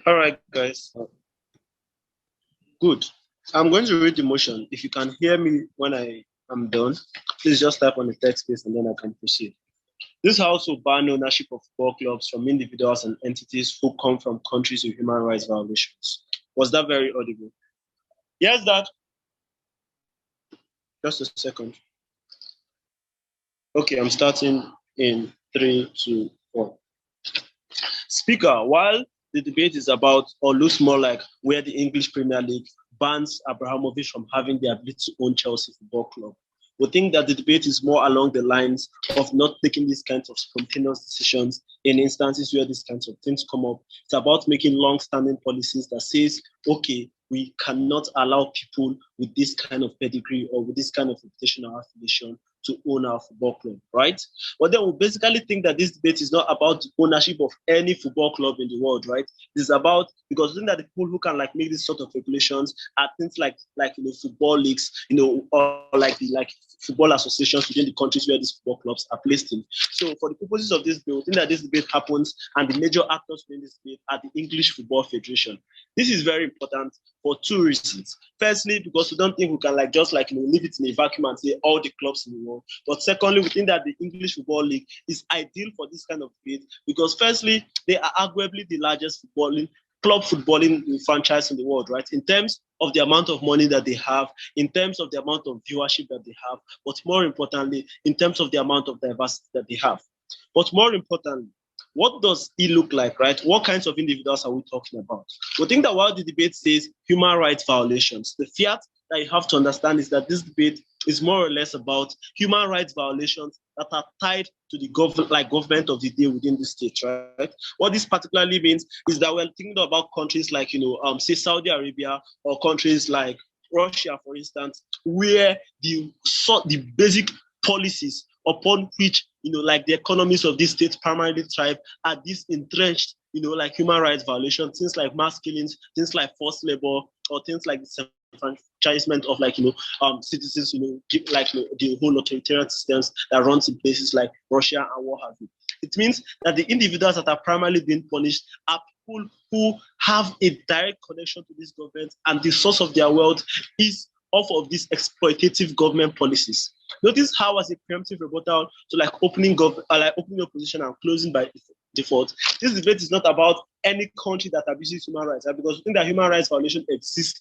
All right, guys. Good. I'm going to read the motion. If you can hear me when I am done, please just type on the text space and then I can proceed. This house will ban ownership of football clubs from individuals and entities who come from countries with human rights violations. Was that very audible? Yes, Dad. Just a second. Okay, I'm starting in 3, 2, 1. Speaker, while the debate is about, or looks more like, where the English Premier League bans Abramovich from having the ability to own Chelsea Football Club, we think that the debate is more along the lines of not taking these kinds of spontaneous decisions in instances where these kinds of things come up. It's about making long-standing policies that says, okay, we cannot allow people with this kind of pedigree or with this kind of reputation or affiliation to own our football club, right? But then we basically think that this debate is not about the ownership of any football club in the world, right? It's about, because we think that the people who can like make this sort of regulations are things like football leagues, or like football associations within the countries where these football clubs are placed in. So for the purposes of this debate, we think that this debate happens and the major actors in this debate are the English Football Federation. This is very important for 2 reasons. Firstly, because we don't think we can leave it in a vacuum and say all the clubs in the world. But secondly, we think that the English Football League is ideal for this kind of debate because firstly, they are arguably the largest club footballing franchise in the world, right? In terms of the amount of money that they have, in terms of the amount of viewership that they have, but more importantly, in terms of the amount of diversity that they have. But more importantly, what does it look like, right? What kinds of individuals are we talking about? We think that while the debate says human rights violations, the fiat that you have to understand is that this debate is more or less about human rights violations that are tied to the government of the day within the state, right? What this particularly means is that we're thinking about countries like, say Saudi Arabia or countries like Russia, for instance, where the basic policies upon which the economies of these states primarily thrive are these entrenched, human rights violations, things like mass killings, things like forced labor, or things like the disenfranchisement of citizens, the whole authoritarian systems that runs in places like Russia and what have you. It means that the individuals that are primarily being punished are people who have a direct connection to this government, and the source of their wealth is off of these exploitative government policies. Notice how, as a preemptive rebuttal to opening opposition and closing by default, this debate is not about any country that abuses human rights, right? Because we think that human rights violation exists,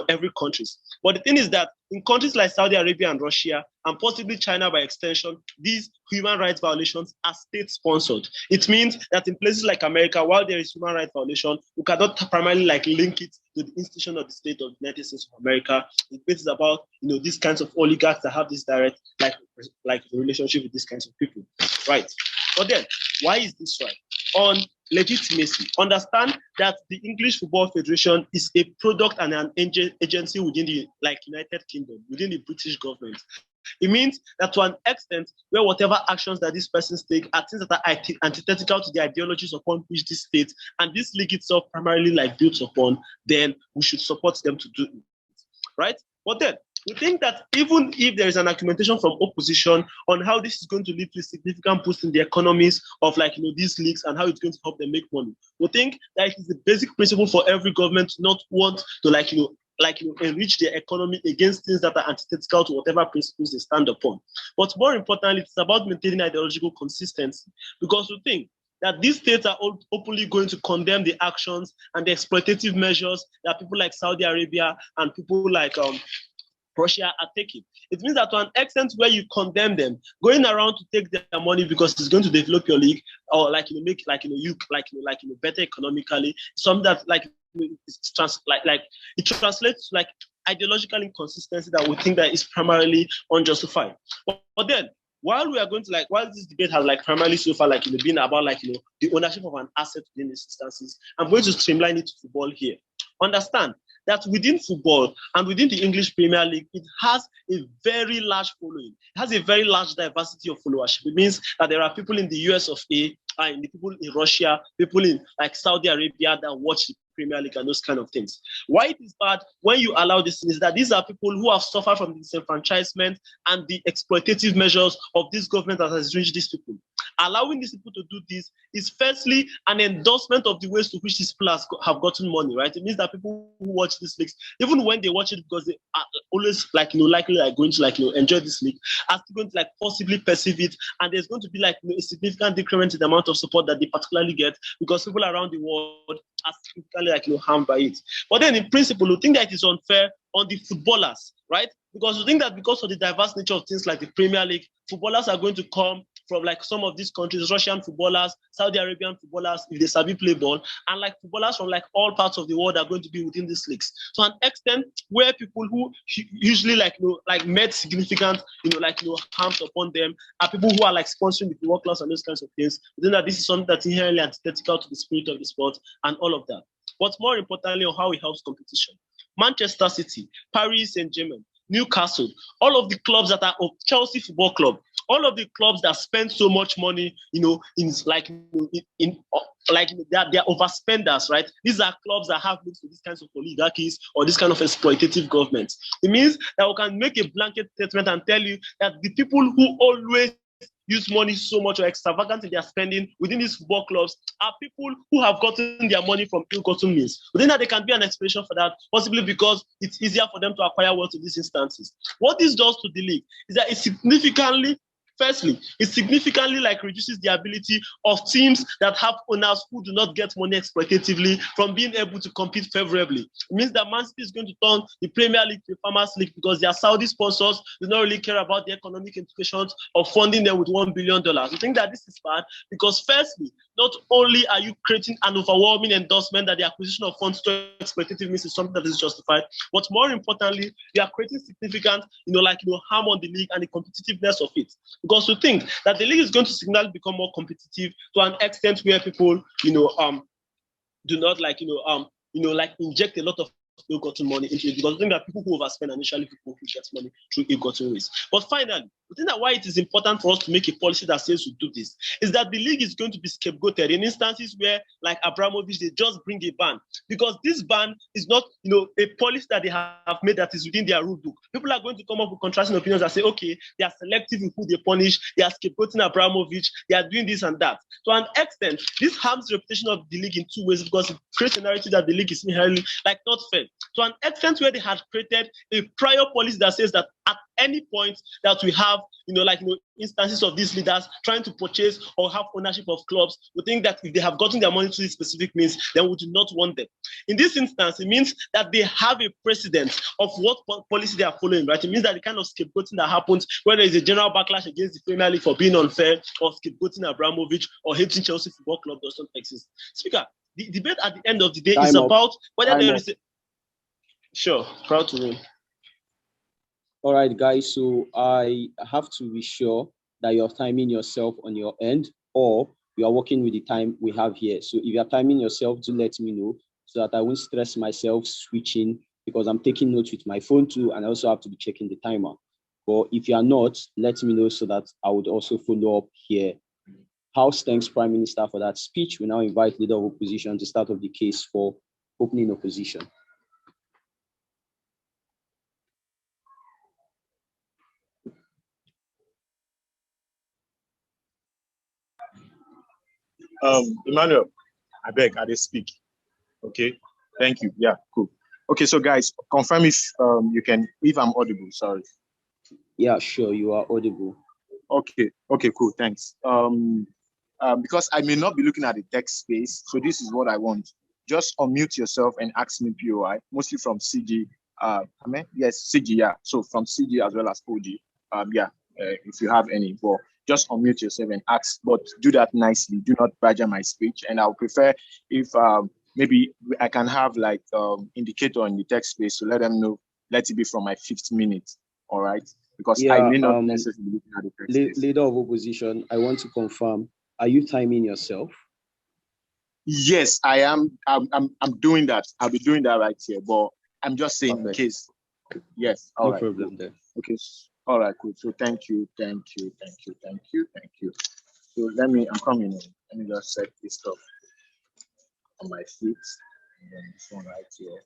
every country. But the thing is that in countries like Saudi Arabia and Russia, and possibly China by extension, these human rights violations are state-sponsored. It means that in places like America, while there is human rights violation, we cannot primarily link it to the institution of the state of the United States of America. It is about these kinds of oligarchs that have this direct relationship with these kinds of people, right? But then, why is this right? On legitimacy, understand that the English Football Federation is a product and an agency within the United Kingdom, within the British government. It means that to an extent where whatever actions that these persons take are things that are antithetical to the ideologies upon which this state and this league itself primarily built upon, then we should support them to do it, right? But then we think that even if there is an argumentation from opposition on how this is going to lead to a significant boost in the economies of these leagues and how it's going to help them make money, we think that it is the basic principle for every government to not want to enrich their economy against things that are antithetical to whatever principles they stand upon. But more importantly, it's about maintaining ideological consistency, because we think that these states are openly going to condemn the actions and the exploitative measures that people like Saudi Arabia and people like Russia are taking. It means that to an extent where you condemn them, going around to take their money because it's going to develop your league or make you better economically, something that it translates to ideological inconsistency that we think that is primarily unjustified. But then, while we are going to while this debate has primarily so far been about the ownership of an asset within these instances, I'm going to streamline it to football here. Understand that within football and within the English Premier League, it has a very large following. It has a very large diversity of followership. It means that there are people in the US of A, and people in Russia, people in Saudi Arabia that watch the Premier League and those kind of things. Why it is bad when you allow this is that these are people who have suffered from the disenfranchisement and the exploitative measures of this government that has reached these people. Allowing these people to do this is firstly an endorsement of the ways to which these players have gotten money, right? It means that people who watch these leagues, even when they watch it because they are always like likely like going to like enjoy this league, are still going to like possibly perceive it, and there's going to be like a significant decrement in the amount of support that they particularly get because people around the world are significantly like harmed by it. But then in principle, we think that it is unfair on the footballers, right? Because we think that because of the diverse nature of things like the Premier League, footballers are going to come from like some of these countries, Russian footballers, Saudi Arabian footballers, if they sabi play ball, and like footballers from like all parts of the world are going to be within these leagues. To an extent where people who usually like met significant harms upon them are people who are like sponsoring the football class and those kinds of things. We think that this is something that's inherently antithetical to the spirit of the sport and all of that. But more importantly, on how it helps competition. Manchester City, Paris Saint-Germain, Newcastle, all of the clubs that are of Chelsea Football Club, all of the clubs that spend so much money, they're overspenders, right? These are clubs that have links to these kinds of oligarchies or this kind of exploitative governments. It means that we can make a blanket statement and tell you that the people who always use money so much or extravagant in their spending within these football clubs are people who have gotten their money from ill-gotten means. But then there can be an explanation for that, possibly because it's easier for them to acquire wealth in these instances. What this does to the league is that it significantly like reduces the ability of teams that have owners who do not get money exploitatively from being able to compete favorably. It means that Man City is going to turn the Premier League to a farmers league because their Saudi sponsors do not really care about the economic implications of funding them with $1 billion. We think that this is bad because firstly, not only are you creating an overwhelming endorsement that the acquisition of funds to exploitative means is something that is justified, but more importantly, you are creating significant, harm on the league and the competitiveness of it. Because we think that the league is going to significantly become more competitive to an extent where people, do not inject a lot of ill-gotten money into it, because we think that people who overspend are initially people who get money through ill-gotten ways. But finally, we think that why it is important for us to make a policy that says we do this is that the league is going to be scapegoated in instances where, like Abramovich, they just bring a ban, because this ban is not, a policy that they have made that is within their rule book. People are going to come up with contrasting opinions and say, okay, they are selective in who they punish, they are scapegoating Abramovich, they are doing this and that. To an extent, this harms the reputation of the league in two ways, because it creates a narrative that the league is inherently not fair. To an extent where they had created a prior policy that says that at any point that we have, instances of these leaders trying to purchase or have ownership of clubs, we think that if they have gotten their money through these specific means, then we do not want them. In this instance, it means that they have a precedent of what policy they are following, right? It means that the kind of scapegoating that happens when there is a general backlash against the Premier League for being unfair, or scapegoating Abramovich, or hating Chelsea Football Club does not exist. Speaker, the debate at the end of the day is about whether there is a... Sure, proud to win. All right, guys, so I have to be sure that you're timing yourself on your end, or you are working with the time we have here. So if you're timing yourself, do let me know so that I won't stress myself switching, because I'm taking notes with my phone too, and I also have to be checking the timer. But if you are not, let me know so that I would also follow up here. House thanks Prime Minister for that speech. We now invite Leader of Opposition to start off the case for opening opposition. Emmanuel, I beg, I just speak. Okay, thank you. Yeah, cool. Okay, so guys, confirm if if I'm audible. Sorry. Yeah, sure, you are audible. Okay, cool. Thanks. Because I may not be looking at the text space, so this is what I want. Just unmute yourself and ask me POI, mostly from CG. Yes, CG. Yeah. So from CG as well as OG. If you have any, but just unmute yourself and ask, but do that nicely. Do not badger my speech. And I'll prefer if maybe I can have like indicator in the text space to let them know, let it be from my 5th minute. All right. Because I may not necessarily be looking at the text space. Leader of Opposition, I want to confirm, are you timing yourself? Yes, I am. I'm doing that. I'll be doing that right here, but I'm just saying in case. Yes. No problem there. Okay. All right, cool. So thank you. So I'm coming in. Let me just set this stuff on my feet. And then this one right here.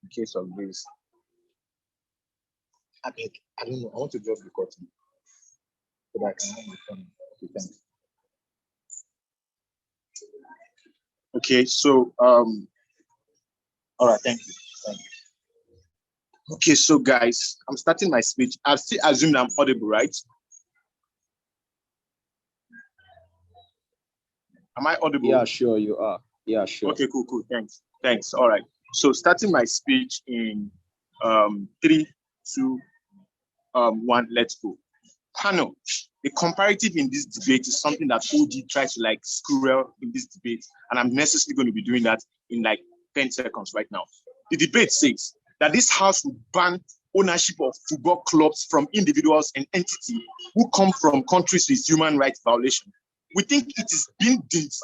In case of this. I don't know. I want to drop the curtain so that I can have my phone. Okay, thanks. Okay, so all right, thank you. Okay, so guys, I'm starting my speech. I've still assumed I'm audible, right? Am I audible? Yeah, sure, you are. Yeah, sure. Okay, cool. Thanks. All right. So starting my speech in 3, 2, 1, let's go. Panel, the comparative in this debate is something that OG tries to like squirrel in this debate, and I'm necessarily going to be doing that in like 10 seconds right now. The debate says that this house would ban ownership of football clubs from individuals and entities who come from countries with human rights violation. We think it is being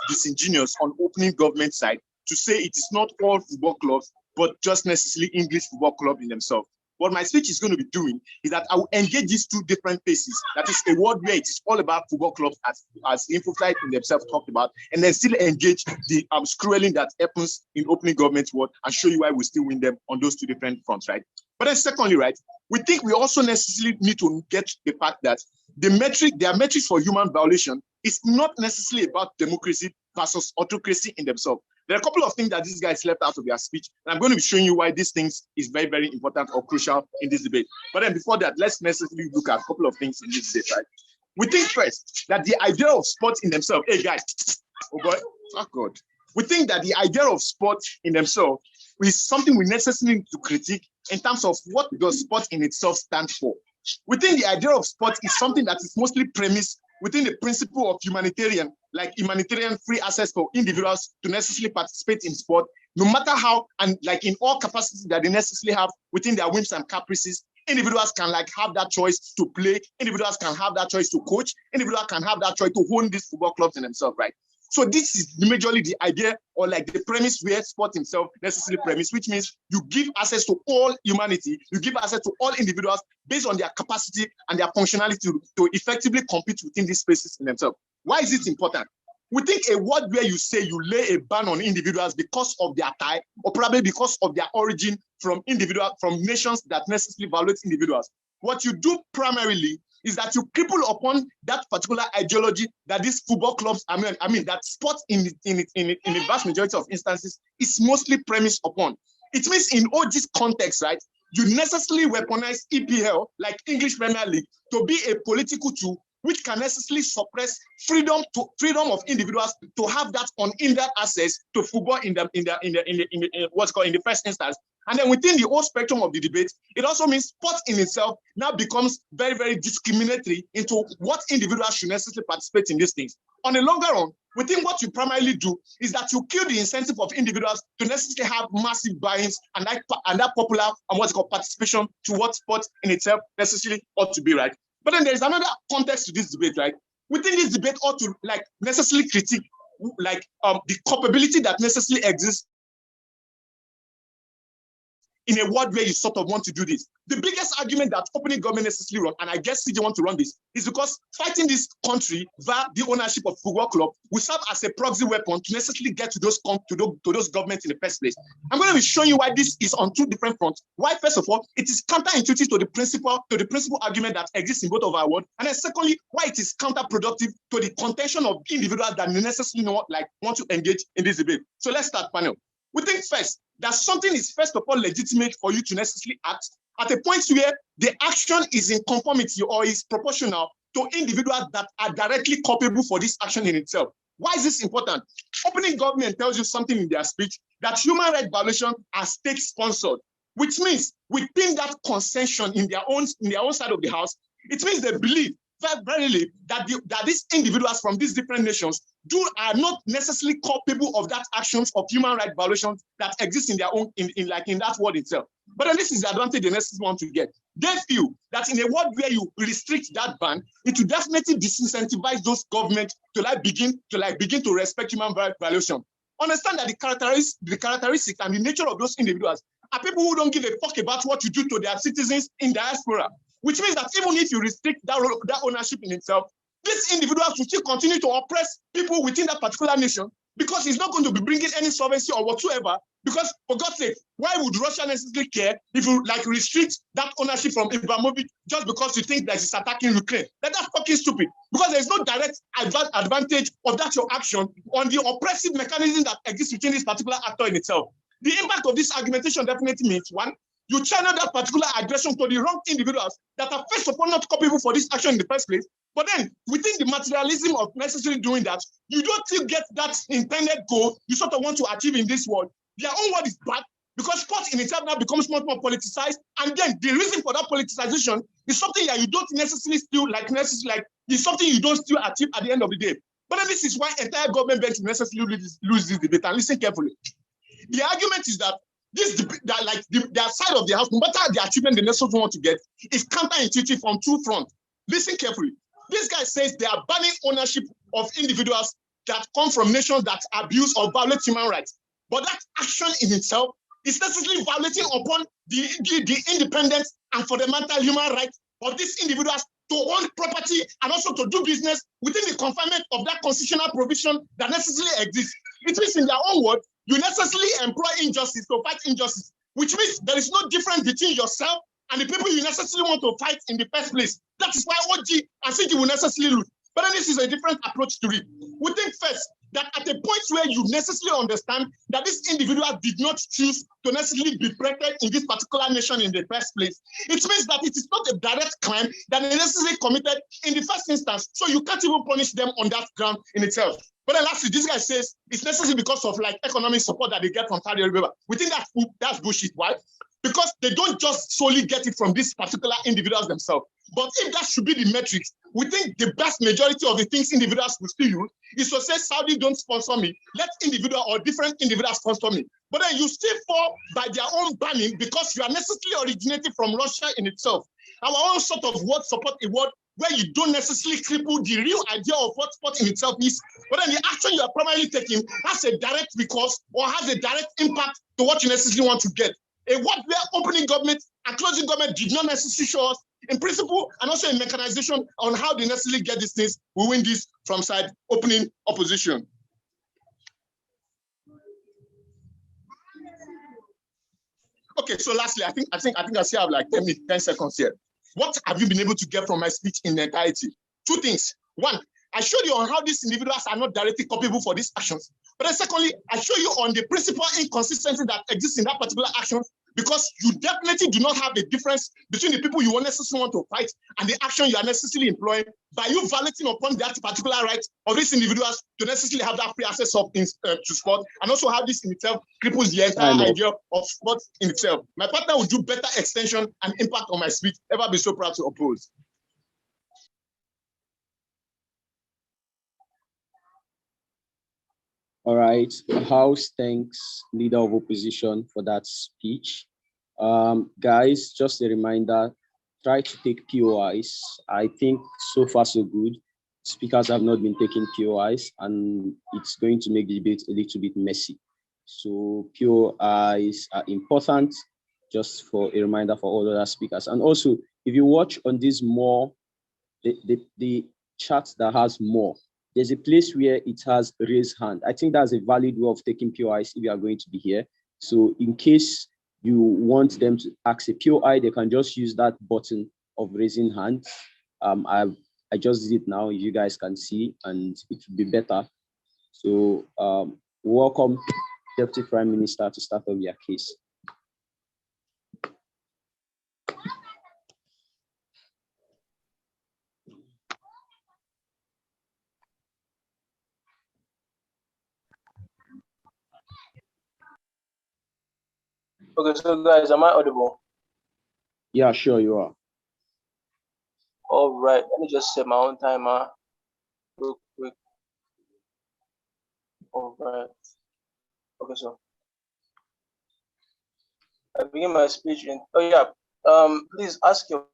disingenuous on opening government side to say it is not all football clubs, but just necessarily English football club in themselves. What my speech is going to be doing is that I will engage these two different faces. That is a world where it is all about football clubs as Infosite in themselves talked about, and then still engage the squirreling that happens in opening government world and show you why we still win them on those two different fronts, right? But then secondly, right, we think we also necessarily need to get the fact that their metrics for human violation is not necessarily about democracy versus autocracy in themselves. There are a couple of things that these guys left out of their speech, and I'm going to be showing you why these things is very, very important or crucial in this debate. But then before that, let's necessarily look at a couple of things in this debate, right? We think first that the idea of sport in themselves, hey guys, oh boy, oh God. We think that the idea of sport in themselves is something we necessarily need to critique in terms of what does sport in itself stand for. We think the idea of sport is something that is mostly premised within the principle of humanitarian free access for individuals to necessarily participate in sport, no matter how, and like in all capacities that they necessarily have within their whims and caprices. Individuals can like have that choice to play, individuals can have that choice to coach, individuals can have that choice to own these football clubs in themselves, right? So this is majorly the idea or like the premise where sport himself necessarily premise, which means you give access to all humanity, you give access to all individuals based on their capacity and their functionality to effectively compete within these spaces in themselves. Why is it important? We think a world where you say you lay a ban on individuals because of their tie or probably because of their origin from nations that necessarily violate individuals. What you do primarily is that you cripple upon that particular ideology that these football clubs, I mean that sport in the vast majority of instances is mostly premised upon. It means in all this context, right, you necessarily weaponize EPL, like English Premier League, to be a political tool which can necessarily suppress freedom of individuals to have that unhindered access to football in the first instance. And then within the whole spectrum of the debate, it also means sport in itself now becomes very, very discriminatory into what individuals should necessarily participate in these things. On the longer run, we think what you primarily do is that you kill the incentive of individuals to necessarily have massive buy-ins and that popular and what's called participation to what sport in itself necessarily ought to be, right? But then there's another context to this debate, right? We think this debate ought to like necessarily critique like the culpability that necessarily exists in a world where you sort of want to do this. The biggest argument that opening government necessarily run, and I guess CJ want to run this, is because fighting this country via the ownership of football club will serve as a proxy weapon to necessarily get to those governments in the first place. I'm going to be showing you why this is on two different fronts. Why, first of all, it is counterintuitive to the principal argument that exists in both of our world, and then secondly, why it is counterproductive to the contention of individuals that necessarily want to engage in this debate. So let's start, panel. We think first that something is first of all legitimate for you to necessarily act at a point where the action is in conformity or is proportional to individuals that are directly culpable for this action in itself. Why is this important? Opening government tells you something in their speech that human rights violation are state-sponsored, which means within that concession in their own side of the house, it means they believe very that these individuals from these different nations are not necessarily culpable of that actions of human rights violations that exist in their own in that world itself. But then this is the advantage they necessarily want to get. They feel that in a world where you restrict that ban, it will definitely disincentivize those governments to begin to respect human rights violation. Understand that the characteristics and the nature of those individuals are people who don't give a fuck about what you do to their citizens in diaspora. Which means that even if you restrict that ownership in itself, these individuals will still continue to oppress people within that particular nation because it's not going to be bringing any solvency or whatsoever. Because for God's sake, why would Russia necessarily care if you like restrict that ownership from Ibrahimovic just because you think that it's attacking Ukraine? That's fucking stupid. Because there's no direct advantage of that your action on the oppressive mechanism that exists within this particular actor in itself. The impact of this argumentation definitely means, one, you channel that particular aggression to the wrong individuals that are first of all not culpable for this action in the first place. But then, within the materialism of necessarily doing that, you don't still get that intended goal you sort of want to achieve in this world. Their own word is bad because sports in itself now becomes much more politicized. And then the reason for that politicization is something that you don't necessarily still it's something you don't still achieve at the end of the day. But then this is why entire government banks necessarily lose this debate. And listen carefully. The argument is that their side of the house, no matter the achievement they necessarily want to get, is counterintuitive on two fronts. Listen carefully. This guy says they are banning ownership of individuals that come from nations that abuse or violate human rights. But that action in itself is necessarily violating upon the independence and fundamental human rights of these individuals to own property and also to do business within the confinement of that constitutional provision that necessarily exists. It means in their own word, you necessarily employ injustice to fight injustice, which means there is no difference between yourself and the people you necessarily want to fight in the first place. That is why OG and CG will necessarily lose. But then this is a different approach to it. We think first that at a point where you necessarily understand that this individual did not choose to necessarily be present in this particular nation in the first place, it means that it is not a direct crime that they necessarily committed in the first instance. So you can't even punish them on that ground in itself. But then lastly, this guy says it's necessary because of like economic support that they get from Saudi Arabia. We think that's bullshit. Why? Because they don't just solely get it from these particular individuals themselves. But if that should be the metrics, we think the vast majority of the things individuals will still use is to say, Saudi don't sponsor me. Let individual or different individuals sponsor me. But then you still fall by their own banning because you are necessarily originating from Russia in itself. Our own sort of word support a word where you don't necessarily cripple the real idea of what sport in itself is. But then the action you are primarily taking has a direct recourse or has a direct impact to what you necessarily want to get. A word where opening government and closing government did not necessarily show us in principle and also in mechanization on how they necessarily get these things. We win this from side opening opposition. Okay, so lastly, I think I still have like 10 seconds here. What have you been able to get from my speech in entirety? Two things. One, I showed you on how these individuals are not directly culpable for these actions. But then secondly, I show you on the principal inconsistency that exists in that particular action, because you definitely do not have the difference between the people you necessarily want to fight and the action you are necessarily employing by you violating upon that particular right of these individuals to necessarily have that free access to sport, and also how this in itself cripples the entire idea of sport in itself. My partner will do better extension and impact on my speech. Ever be so proud to oppose. All right, House thanks Leader of Opposition for that speech. Guys, just a reminder, try to take POIs. I think so far so good. Speakers have not been taking POIs and it's going to make the debate a little bit messy. So POIs are important, just for a reminder for all other speakers. And also, if you watch on this more, the chat that has more, there's a place where it has raise hand. I think that's a valid way of taking POIs if you are going to be here. So in case you want them to ask a POI, they can just use that button of raising hand. I just did it now, if you guys can see, and it will be better. So welcome Deputy Prime Minister to start off your case. Okay, so guys, am I audible? Yeah, sure you are. All right, let me just set my own timer real quick. All right. Okay, so I begin my speech in. Oh yeah. Please ask your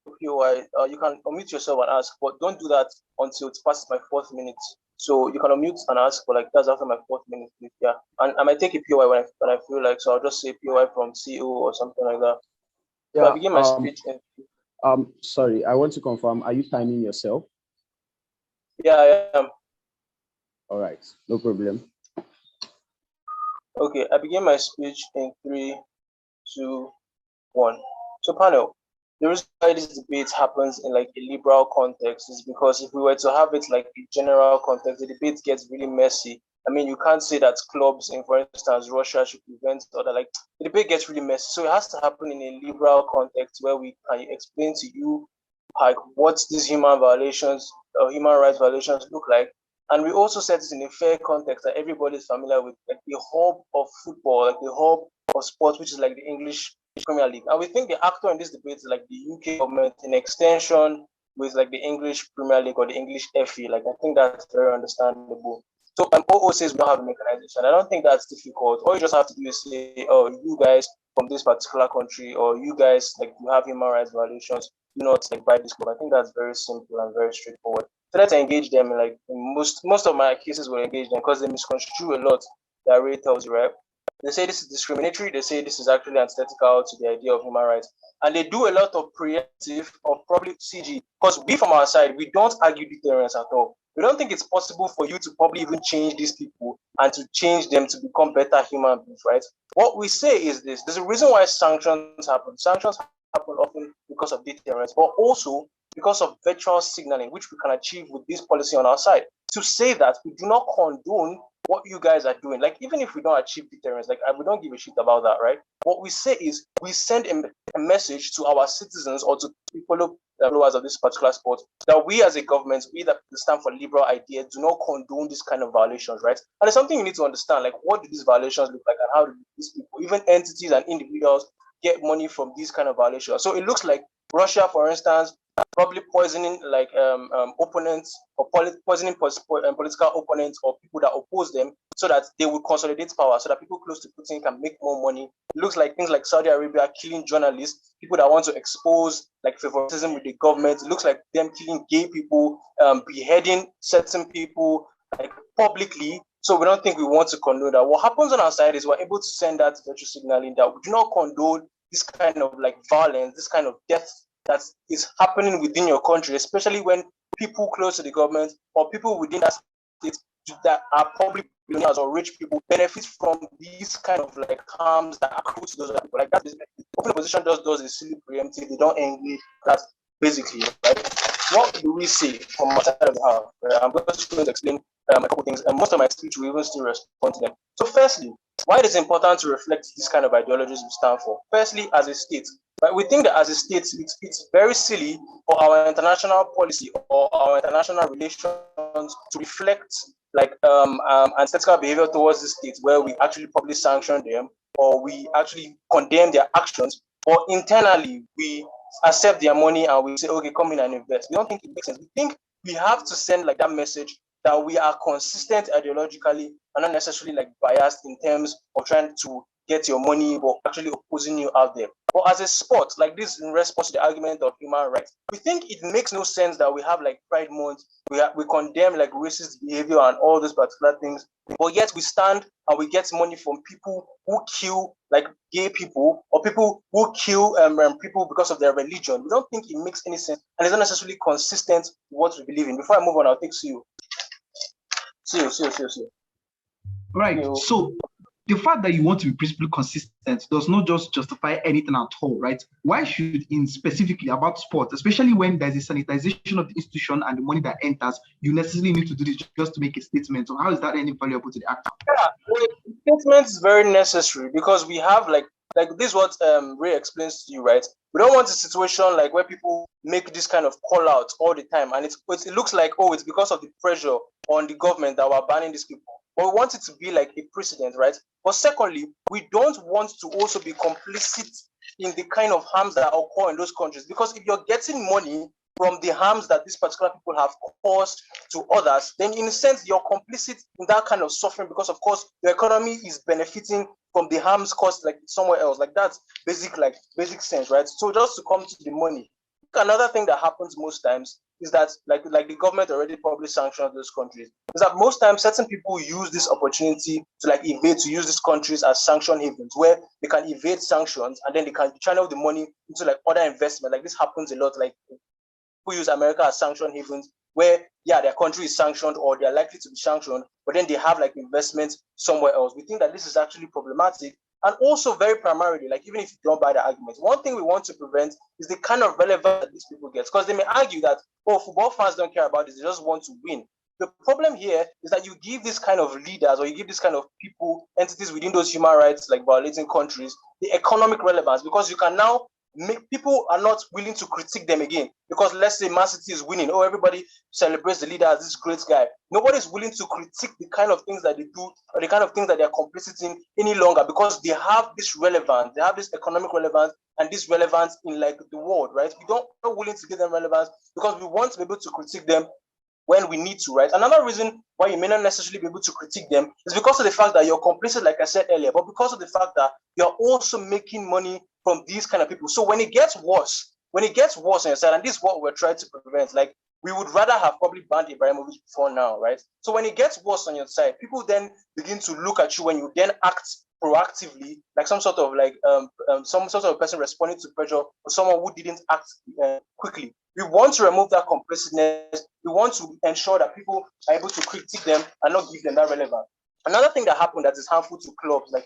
POI. You can unmute yourself and ask, but don't do that until it's past my 4th minute. So you can unmute and ask, but like that's after my 4th minute, please. Yeah, and I might take a POI when I feel like. So I'll just say POI from CEO or something like that. Yeah. So I begin my speech. Sorry, I want to confirm. Are you timing yourself? Yeah, I am. All right, no problem. Okay, I begin my speech in 3, 2, 1. So panel, the reason why this debate happens in like a liberal context is because if we were to have it like a general context, the debate gets really messy. I mean, you can't say that clubs in, for instance, Russia should prevent other, like the debate gets really messy. So it has to happen in a liberal context where we can explain to you like what these human violations or human rights violations look like. And we also set it in a fair context that everybody is familiar with, like the hub of football, like the hub of sports, which is like the English Premier League. And we think the actor in this debate is like the UK government in extension with like the English Premier League or the English FA. Like I think that's very understandable. So OO says we don't have a mechanization. I don't think that's difficult. All you just have to do is say, oh, you guys from this particular country, or you guys like you have human rights violations, do not like buy this club. I think that's very simple and very straightforward. So let's engage them. Like in most of my cases will engage them because they misconstrue a lot that Ray tells you, right? They say this is discriminatory. They say this is actually antithetical to the idea of human rights. And they do a lot of preemptive or probably CG. Because we from our side, we don't argue deterrence at all. We don't think it's possible for you to probably even change these people and to change them to become better human beings, right? What we say is this. There's a reason why sanctions happen. Sanctions happen often because of deterrence, but also because of virtual signaling, which we can achieve with this policy on our side. To say that we do not condone what you guys are doing, like even if we don't achieve deterrence, like we don't give a shit about that, right? What we say is we send a message to our citizens or to followers of this particular sport that we as a government, we that stand for liberal ideas, do not condone this kind of violations, right? And it's something you need to understand, like what do these violations look like and how do these people, even entities and individuals, get money from these kind of violations? So it looks like Russia, for instance, probably poisoning like opponents or poisoning political opponents or people that oppose them so that they would consolidate power, so that people close to Putin can make more money. It looks like things like Saudi Arabia killing journalists, people that want to expose like favoritism with the government. It looks like them killing gay people, beheading certain people like publicly. So we don't think we want to condone that. What happens on our side is we're able to send that virtue signaling that we do not condone this kind of like violence, this kind of death that is happening within your country, especially when people close to the government or people within that state that are probably billionaires or rich people benefit from these kind of like harms that accrue to those people. Like that's open opposition does is silly preemptive. They don't engage that basically, right? What do we say from outside of the house? I'm just going to explain a couple things, and most of my speech will even still respond to them. So firstly, why it is important to reflect this kind of ideologies we stand for? Firstly, as a state, right, we think that as a state, it's very silly for our international policy or our international relations to reflect like antithetical behavior towards the states where we actually probably sanction them or we actually condemn their actions, or internally we accept their money and we say, okay, come in and invest. We don't think it makes sense. We think we have to send like that message that we are consistent ideologically and not necessarily like biased in terms of trying to get your money but actually opposing you out there. But as a sport, like this in response to the argument of human rights, we think it makes no sense that we have like Pride Month, we condemn like racist behavior and all those particular things, but yet we stand and we get money from people who kill like gay people or people who kill people because of their religion. We don't think it makes any sense and it's not necessarily consistent with what we believe in. Before I move on, I'll take you. See you. Right. So the fact that you want to be principally consistent does not just justify anything at all, right? Why should, in specifically about sport, especially when there's a sanitization of the institution and the money that enters, you necessarily need to do this just to make a statement? So how is that any valuable to the actor? Yeah, the statement is very necessary because we have like this is what Ray explains to you, right? We don't want a situation like where people make this kind of call out all the time, and it looks like, oh, it's because of the pressure on the government that we're banning these people. But we want it to be like a precedent, right? But secondly, we don't want to also be complicit in the kind of harms that occur in those countries, because if you're getting money from the harms that these particular people have caused to others, then in a sense you're complicit in that kind of suffering, because of course the economy is benefiting from the harms caused like somewhere else. Like that's basic sense, right? So just to come to the money. Another thing that happens most times is that like the government already probably sanctioned those countries, is that most times certain people use this opportunity to like evade, to use these countries as sanction havens where they can evade sanctions and then they can channel the money into like other investment. Like this happens a lot. Like people use America as sanction havens where, yeah, their country is sanctioned or they're likely to be sanctioned, but then they have like investments somewhere else. We think that this is actually problematic. And also very primarily, like even if you don't buy the argument, one thing we want to prevent is the kind of relevance that these people get. Because they may argue that, oh, football fans don't care about this, they just want to win. The problem here is that you give this kind of leaders or you give this kind of people, entities within those human rights, like violating countries, the economic relevance, because you can now make people are not willing to critique them again. Because let's say Man City is winning, oh, everybody celebrates the leader as this great guy. Nobody's willing to critique the kind of things that they do or the kind of things that they're complicit in any longer because they have this relevance, they have this economic relevance and this relevance in like the world, right? We're not willing to give them relevance because we want to be able to critique them when we need to, right? Another reason why you may not necessarily be able to critique them is because of the fact that you're complicit, like I said earlier, but because of the fact that you're also making money from these kind of people. So when it gets worse on your side, and this is what we're trying to prevent, like we would rather have probably banned Ibrahimovic before now, right? So when it gets worse on your side, people then begin to look at you when you then act proactively, like some sort of like some sort of person responding to pressure or someone who didn't act quickly. We want to remove that complicitness. We want to ensure that people are able to critique them and not give them that relevance. Another thing that happened that is harmful to clubs, like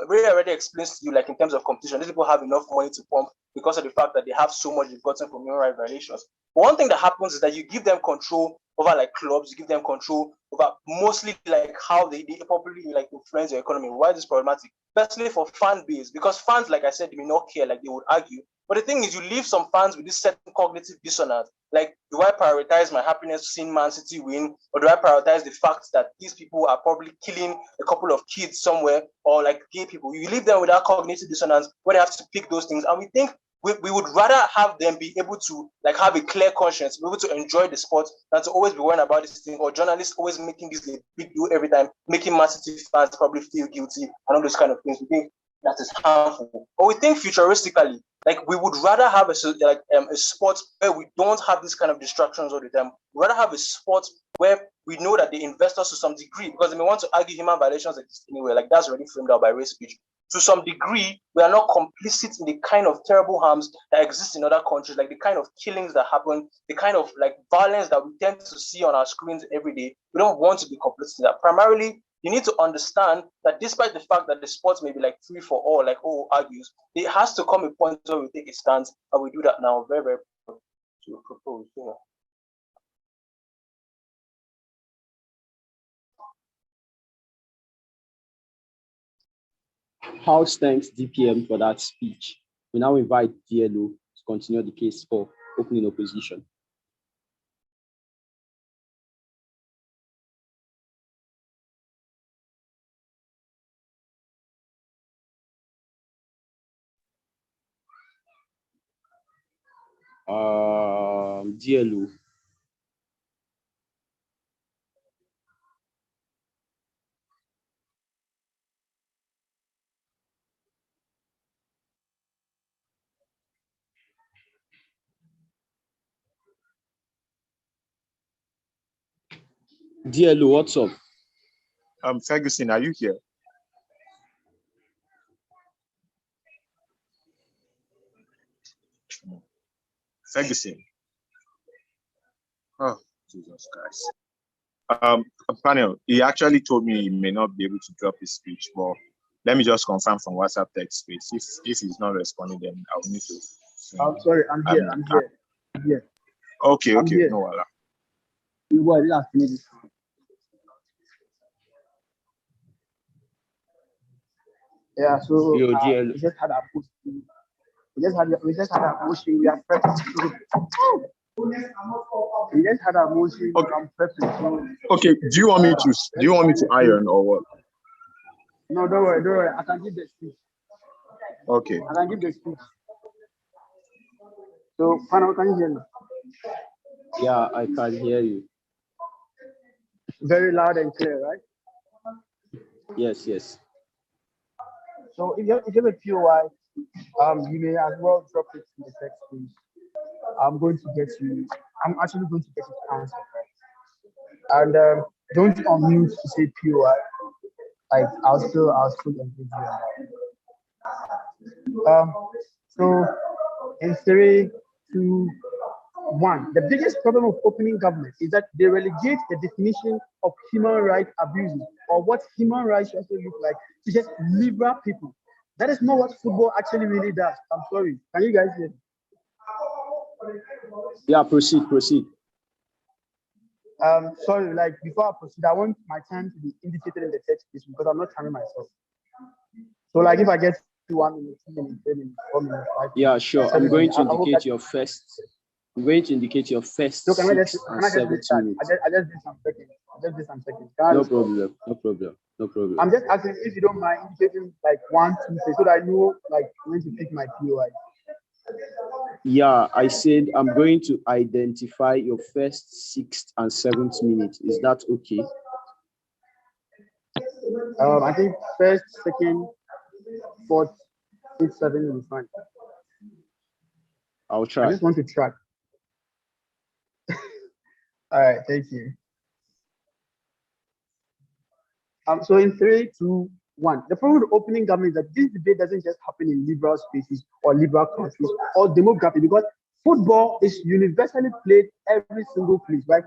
Ray already explains to you, like in terms of competition, these people have enough money to pump because of the fact that they have so much they've gotten from human rights violations. But one thing that happens is that you give them control over like clubs, you give them control over mostly like how they properly like influence the economy. Why is this problematic? Especially for fan base, because fans, like I said, they may not care, like they would argue. But the thing is, you leave some fans with this certain cognitive dissonance. Like, do I prioritize my happiness seeing Man City win? Or do I prioritize the fact that these people are probably killing a couple of kids somewhere or like gay people? You leave them with that cognitive dissonance where they have to pick those things. And we think we would rather have them be able to like have a clear conscience, be able to enjoy the sport than to always be worrying about this thing, or journalists always making this a big deal every time, making Man City fans probably feel guilty and all those kind of things. We think that is harmful. But we think futuristically, like we would rather have a sport where we don't have this kind of distractions all the time. We'd rather have a sport where we know that they invest us to some degree, because they may want to argue human violations exist anyway. Like that's already framed out by race speech. To some degree, we are not complicit in the kind of terrible harms that exist in other countries, like the kind of killings that happen, the kind of like violence that we tend to see on our screens every day. We don't want to be complicit in that. Primarily, you need to understand that despite the fact that the sports may be like free for all, like O argues, it has to come a point where we take a stance, and we do that now very, very to propose. You know. House thanks DPM for that speech. We now invite DLO to continue the case for opening opposition. DLO. DLO, what's up? Ferguson, are you here? Ferguson. Oh, Jesus Christ. Panel, he actually told me he may not be able to drop his speech, but let me just confirm from WhatsApp text space. If he's not responding, then I will need to. I'm sorry, I'm here. Okay, no worries. You were last minute. Yeah, so we just had a push. We just had a motion. We are prepping. We just had a motion. Okay. I'm prepping. Okay. Do you want me to iron or what? No, don't worry. I can give the speech. Okay. I can give the speech. So, Panel, can you hear me? Yeah, I can hear you. Very loud and clear, right? Yes. So if you have a POI, you may as well drop it in the text, please. I'm actually going to get it answered, right? And don't unmute to say POI. Like I'll still engage you on that. So in 3, 2, One, the biggest problem of opening government is that they relegate the definition of human rights abuses or what human rights should actually look like to just liberal people. That is not what football actually really does. I'm sorry. Can you guys hear me? Yeah, proceed. Sorry, like before I proceed, I want my time to be indicated in the text please, because I'm not timing myself. So like if I get to 1 minute, 2 minutes, 3 minutes, 4 minutes, 5 minutes. Yeah, sure. I'm going to indicate your first. I'm going to indicate your first 6 and 7 minutes. I just did some seconds. No problem. I'm just asking if you don't mind indicating like 1, 2, 3, so that I know like when to pick my POI. Yeah, I said I'm going to identify your first 6th and 7th minute. Is that okay? I think first, second, 4th, 6th, 7th will be fine. I'll try. I just want to track. All right, thank you. So in 3, 2, 1, the problem with opening government is that this debate doesn't just happen in liberal spaces or liberal countries or democracy, because football is universally played every single place, right?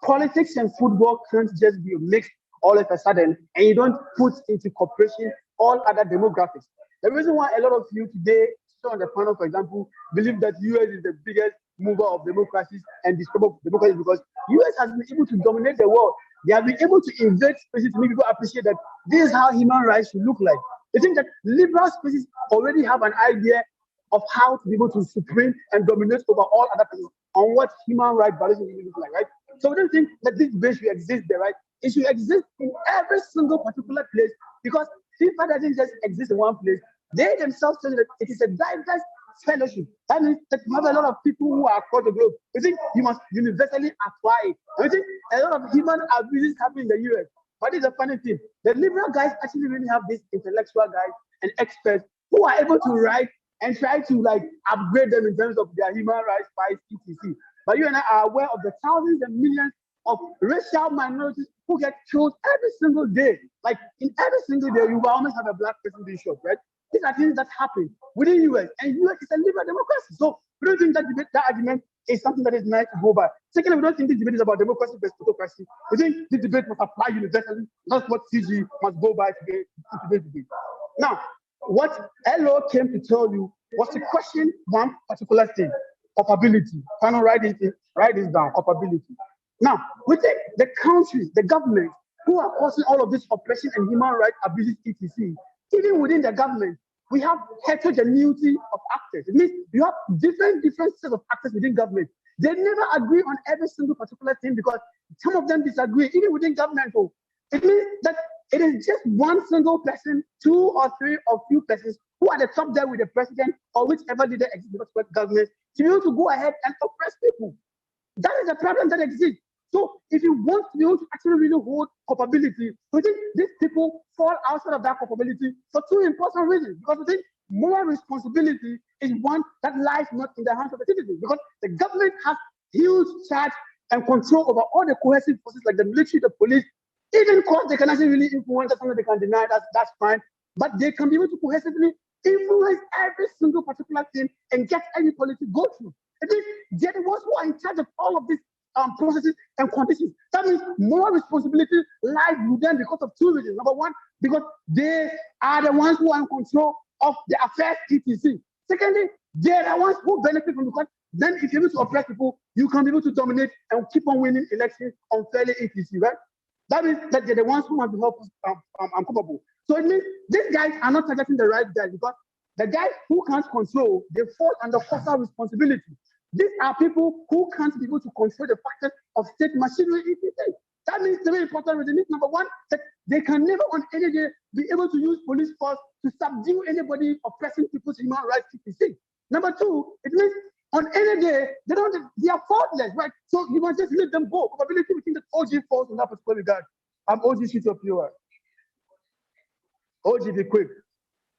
Politics and football can't just be mixed all of a sudden, and you don't put into cooperation all other demographics. The reason why a lot of you today, on the panel, for example, believe that US is the biggest mover of democracies and discover democracy because US has been able to dominate the world. They have been able to invade spaces to make people appreciate that this is how human rights should look like. They think that liberal spaces already have an idea of how to be able to supreme and dominate over all other places on what human rights violations really look like, right? So we don't think that this debate should exist there, right? It should exist in every single particular place because FIFA doesn't just exist in one place. They themselves say that it is a diverse fellowship. That means that you have a lot of people who are across the globe. You think you must universally apply it. You think a lot of human abuses happen in the US. But it's a funny thing. The liberal guys actually really have these intellectual guys and experts who are able to write and try to like upgrade them in terms of their human rights fights, etc. But you and I are aware of the thousands and millions of racial minorities who get killed every single day. Like in every single day, you will almost have a black person being shot, right? These are things that happen within US, and US is a liberal democracy. So we don't think that debate, that argument is something that is nice to go by. Secondly, we don't think this debate is about democracy versus autocracy. We think this debate must apply universally. That's what CG must go by today. Now, what LO came to tell you was to question one particular thing, culpability. Can I write this down, culpability. Now, we think the countries, the government, who are causing all of this oppression and human rights abuses, etc., even within the government, we have heterogeneity of actors. It means you have different sets of actors within government. They never agree on every single particular thing because some of them disagree, even within government. So it means that it is just one single person, 2 or 3 or few persons who are the top there with the president or whichever leader exists in the government to be able to go ahead and oppress people. That is a problem that exists. So if you want to be able to actually really hold culpability, we think these people fall outside of that culpability for 2 important reasons. Because we think moral responsibility is one that lies not in the hands of the citizens. Because the government has huge charge and control over all the coercive forces like the military, the police, even courts. They can actually really influence something they can deny, that's fine. But they can be able to cohesively influence every single particular thing and get any policy go through. It means they're the ones who are in charge of all of these processes and conditions. That means moral responsibility lies with them because of 2 reasons. Number one, because they are the ones who are in control of the affairs, etc. Secondly, they are the ones who benefit from, because then if you're able to oppress people, you can be able to dominate and keep on winning elections unfairly, etc. Right? That means that they're the ones who must be held accountable. So it means these guys are not targeting the right guys, because the guys who can't control, they fall under social responsibility. These are people who can't be able to control the factors of state machinery, etc. That means the very important reason is, number one, that they can never on any day be able to use police force to subdue anybody oppressing people's human rights, etc. Number two, it means on any day, they are faultless, right? So you must just let them go. Probability within the OG falls in that particular regard. I'm OG, shoot your POI. OG, be quick.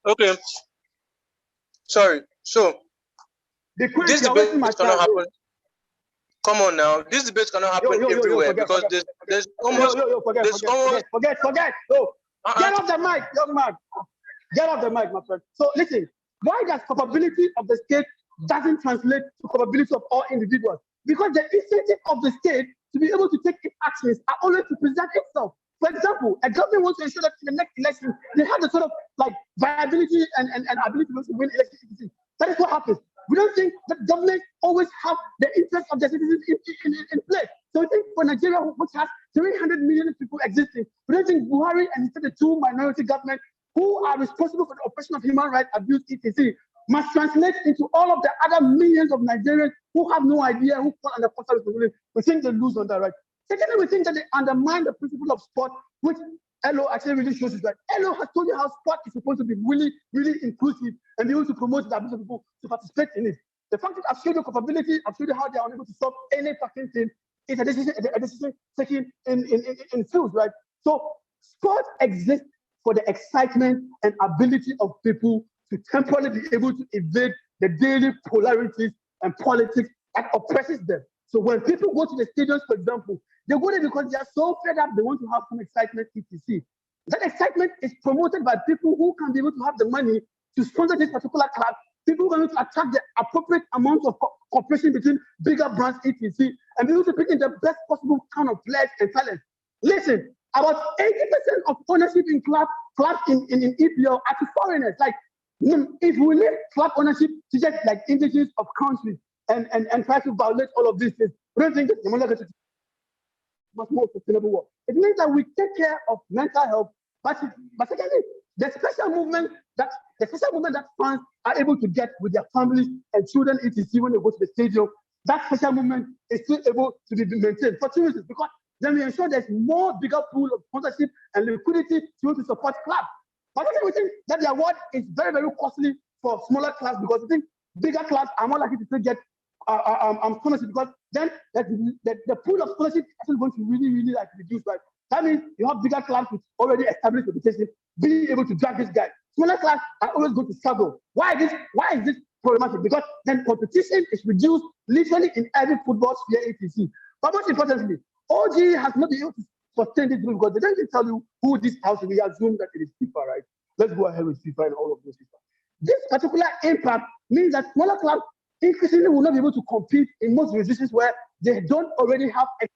Okay. Sorry. So this debate cannot happen. Come on now. This debate cannot happen everywhere because there's almost forget. So get off the mic, young man. Get off the mic, my friend. So listen, why does capability of the state doesn't translate to capability of all individuals? because the incentive of the state to be able to take its actions are always to present itself. For example, a government wants to ensure that in the next election, they have the sort of like viability and ability to win elections. That is what happens. We don't think that government always have the interest of the citizens in play. So we think for Nigeria, which has 300 million people existing, we don't think Buhari and instead the two minority governments who are responsible for the oppression of human rights abuse, etc., must translate into all of the other millions of Nigerians who have no idea who fall under force of the. We think they lose on that, right? Secondly, we think that they undermine the principle of sport, which LO actually really shows us that LO has told you how sport is supposed to be really, really inclusive and be able to promote the ability of people to participate in it. The fact that I've showed you capability, I've showed you how they are unable to solve any fucking thing, is a decision taken in fields, right? So sport exists for the excitement and ability of people to temporarily be able to evade the daily polarities and politics that oppresses them. So when people go to the stadiums, for example, they go there because they are so fed up, they want to have some excitement, etc. That excitement is promoted by people who can be able to have the money to sponsor this particular club, people who are going to attract the appropriate amount of cooperation between bigger brands, etc., and be able to pick in the best possible kind of players and talent. Listen, about 80% of ownership in clubs in EPL are to foreigners. Like, if we leave club ownership to just like indigenous of countries and try to violate all of these things, we don't think that the money is much more sustainable work. It means that we take care of mental health, but secondly, the special movement that fans are able to get with their families and children, etc., when they go to the stadium, that special movement is still able to be maintained for 2 reasons. Because then we ensure there's more bigger pool of sponsorship and liquidity to support clubs. But also we think that the award is very, very costly for smaller clubs because we think bigger clubs are more likely to still get scholarship because then the pool of scholarship is actually going to really like reduce, right? That means you have bigger clubs with already established reputation being able to drag this guy. Smaller clubs are always going to struggle. Why is this problematic? Because then competition is reduced literally in every football sphere, etc. But most importantly, OG has not been able to sustain this group because they don't even tell you who this house is. We assume that it is FIFA, right? Let's go ahead with FIFA and all of those FIFA. This particular impact means that smaller clubs increasingly will not be able to compete in most jurisdictions where they don't already have a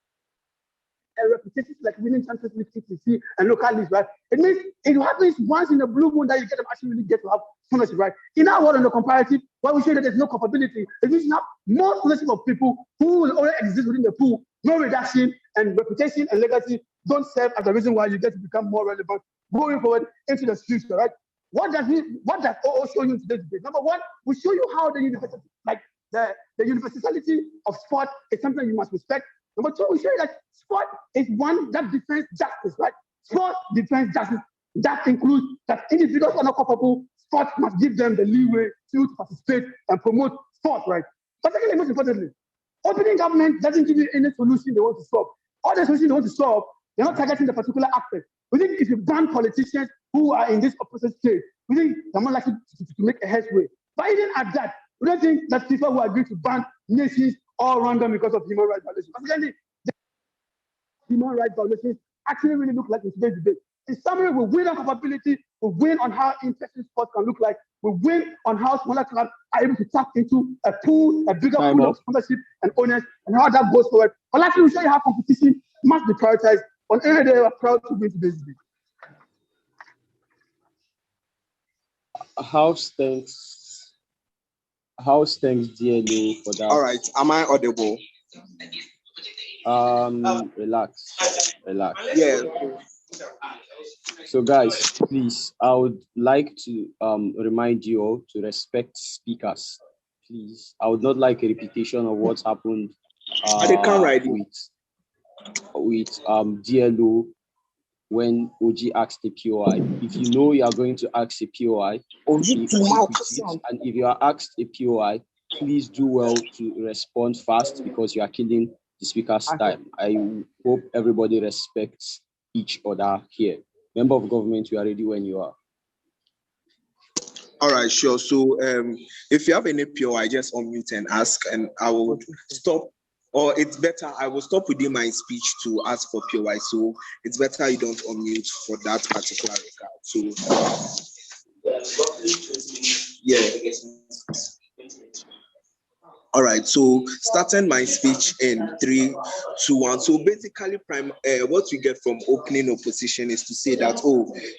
reputation like winning Champions League, etc., and local leagues, right? It means it happens once in a blue moon that you get them actually really get to have sponsorship, right? In our world, on the comparative, where we say that there's no capability, it means you have more sponsorship of people who will already exist within the pool, no reduction, and reputation and legacy don't serve as a reason why you get to become more relevant going forward into the future, right? What does OO show you in today's debate? Number one, we show you how the universality of sport is something you must respect. Number two, we show you that sport is one that defends justice, right? Sport defends justice. That includes that individuals are not culpable. Sport must give them the leeway to participate and promote sport, right? But secondly, most importantly, opening government doesn't give you any solution they want to solve. All the solutions they want to solve, they're not targeting the particular aspect. We think if you ban politicians who are in this opposite state, we think they're more likely to make a headway. But even at that, we don't think that people will agree to ban nations all random because of human rights violations. But again, human rights violations actually really look like in today's debate. In summary, we win on capability, we win on how interesting sports can look like, we win on how smaller clubs are able to tap into a bigger pool of sponsorship and owners, and how that goes forward. But lastly, we show you how competition must be prioritized. On every day, we're proud to win today's debate. How's thanks DLO for that? All right, am I audible? Relax. Yeah. So guys, please, I would like to remind you all to respect speakers. Please, I would not like a repetition of what's happened with DLO when OG asked the POI. If you know you are going to ask a POI, and if you are asked a POI, please do well to respond fast because you are killing the speaker's time. I hope everybody respects each other here. Member of government, you are ready when you are. All right, sure. So if you have any POI, just unmute and ask, and I will stop. Or it's better, I will stop within my speech to ask for POI. So it's better you don't unmute for that particular regard. So, yeah. All right, so starting my speech in 3, 2, 1. So basically, what we get from opening opposition is to say that,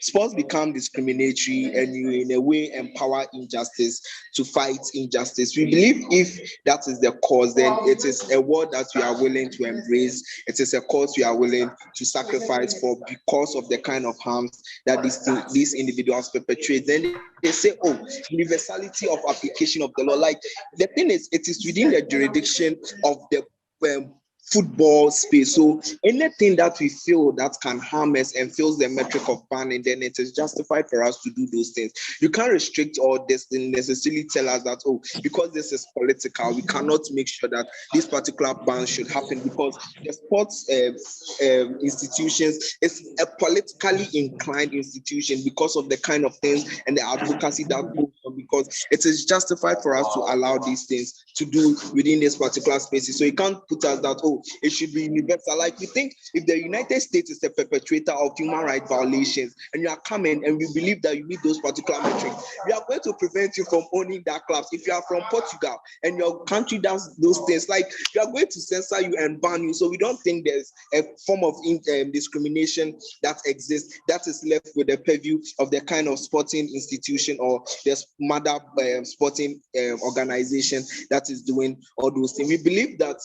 sports become discriminatory and you in a way empower injustice to fight injustice. We believe if that is the cause, then it is a word that we are willing to embrace. It is a cause we are willing to sacrifice for because of the kind of harms that these individuals perpetrate. Then they say, universality of application of the law. Like, the thing is, it is within the jurisdiction of the football space. So anything that we feel that can harm us and fills the metric of banning, then it is justified for us to do those things. You can't restrict or necessarily tell us that, because this is political, we cannot make sure that this particular ban should happen, because the sports institutions is a politically inclined institution because of the kind of things and the advocacy that goes on, because it is justified for us to allow these things to do within this particular spaces. So you can't put us that, it should be universal. Like, we think if the United States is the perpetrator of human rights violations and you are coming and we believe that you meet those particular metrics, we are going to prevent you from owning that clubs. If you are from Portugal and your country does those things, like, we are going to censor you and ban you. So we don't think there's a form of discrimination that exists that is left with the purview of the kind of sporting institution or the mother sporting organization that is doing all those things. We believe that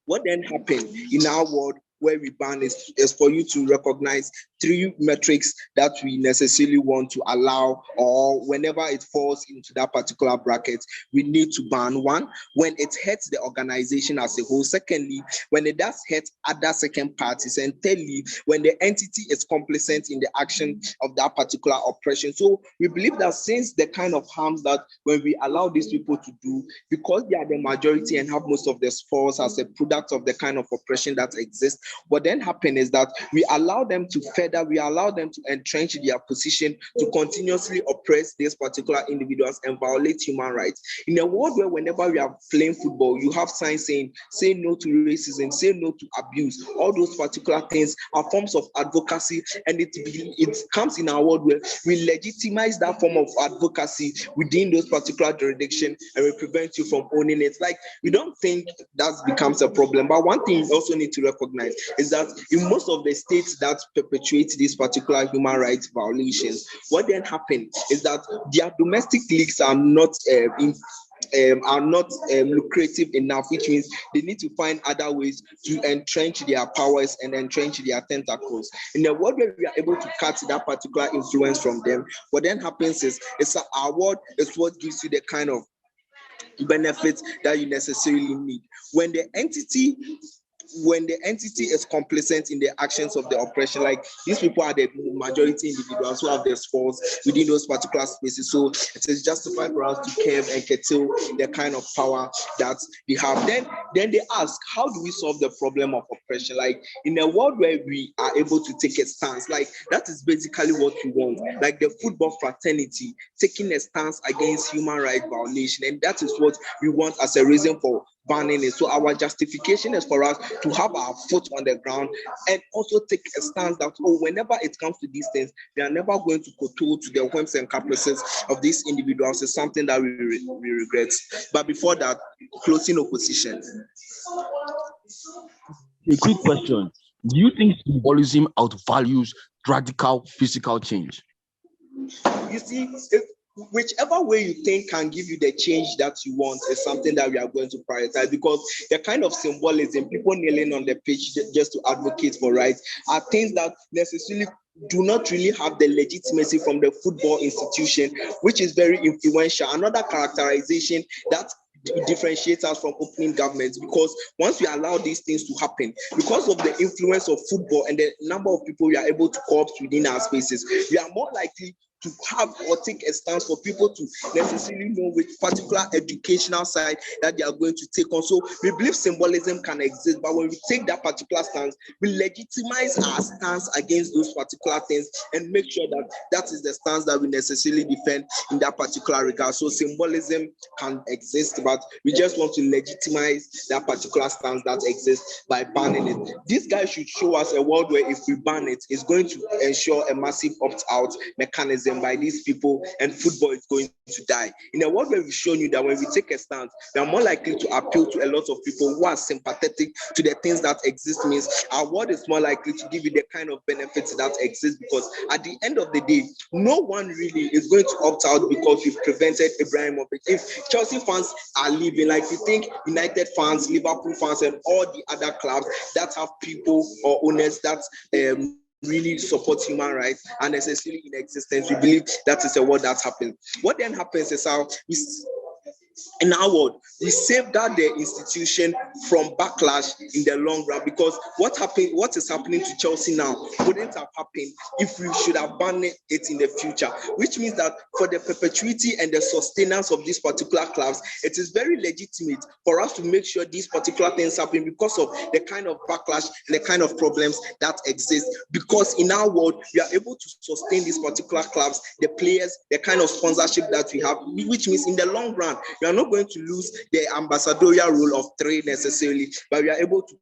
what then happened in our world where we ban is for you to recognize 3 metrics that we necessarily want to allow, or whenever it falls into that particular bracket, we need to ban. 1, when it hurts the organization as a whole. Secondly, when it does hurt other second parties. And thirdly, when the entity is complicit in the action of that particular oppression. So we believe that since the kind of harms that when we allow these people to do, because they are the majority and have most of the spoils as a product of the kind of oppression that exists, what then happens is that we allow them to we allow them to entrench their position to continuously oppress these particular individuals and violate human rights. In a world where whenever we are playing football, you have signs saying, say no to racism, say no to abuse. All those particular things are forms of advocacy, and it comes in our world where we legitimize that form of advocacy within those particular jurisdiction and we prevent you from owning it. Like, we don't think that becomes a problem. But one thing you also need to recognize is that in most of the states that perpetuate these particular human rights violations, what then happens is that their domestic leagues are not lucrative enough, which means they need to find other ways to entrench their powers and entrench their tentacles. In a world where we are able to cut that particular influence from them, what then happens is our word is what gives you the kind of benefits that you necessarily need. When the entity is complicit in the actions of the oppression, like, these people are the majority individuals who have their faults within those particular spaces. So it is justified for us to curb and curtail the kind of power that they have. Then they ask, how do we solve the problem of oppression? Like, in a world where we are able to take a stance, like, that is basically what we want. Like the football fraternity taking a stance against human rights violation, and that is what we want as a reason for banning it. So our justification is for us to have our foot on the ground and also take a stance that, whenever it comes to these things, we are never going to kowtow to the whims and caprices of these individuals. Is something that we regret. But before that, closing opposition. A quick question. Do you think symbolism outvalues radical physical change? You see, whichever way you think can give you the change that you want is something that we are going to prioritize, because the kind of symbolism, people kneeling on the pitch just to advocate for rights, are things that necessarily do not really have the legitimacy from the football institution, which is very influential. Another characterization that differentiates us from opening governments, because once we allow these things to happen, because of the influence of football and the number of people we are able to co-opt within our spaces, we are more likely to have or take a stance for people to necessarily know which particular educational side that they are going to take on. So we believe symbolism can exist, but when we take that particular stance, we legitimize our stance against those particular things and make sure that that is the stance that we necessarily defend in that particular regard. So symbolism can exist, but we just want to legitimize that particular stance that exists by banning it. This guy should show us a world where if we ban it, it's going to ensure a massive opt-out mechanism education by these people, and football is going to die. In a world where we've shown you that when we take a stance, we are more likely to appeal to a lot of people who are sympathetic to the things that exist, means our world is more likely to give you the kind of benefits that exist, because at the end of the day, no one really is going to opt out because we've prevented Ibrahimovic. If Chelsea fans are leaving, like you think United fans, Liverpool fans, and all the other clubs that have people or owners that really support human rights and necessarily in existence, we believe that is a what that's happened. What then happens is how we, in our world, we safeguard the institution from backlash in the long run, because what is happening to Chelsea now wouldn't have happened if we should have banned it in the future, which means that for the perpetuity and the sustenance of these particular clubs, it is very legitimate for us to make sure these particular things happen because of the kind of backlash and the kind of problems that exist. Because in our world, we are able to sustain these particular clubs, the players, the kind of sponsorship that we have, which means in the long run, we are not going to lose the ambassadorial role of trade necessarily, but we are able to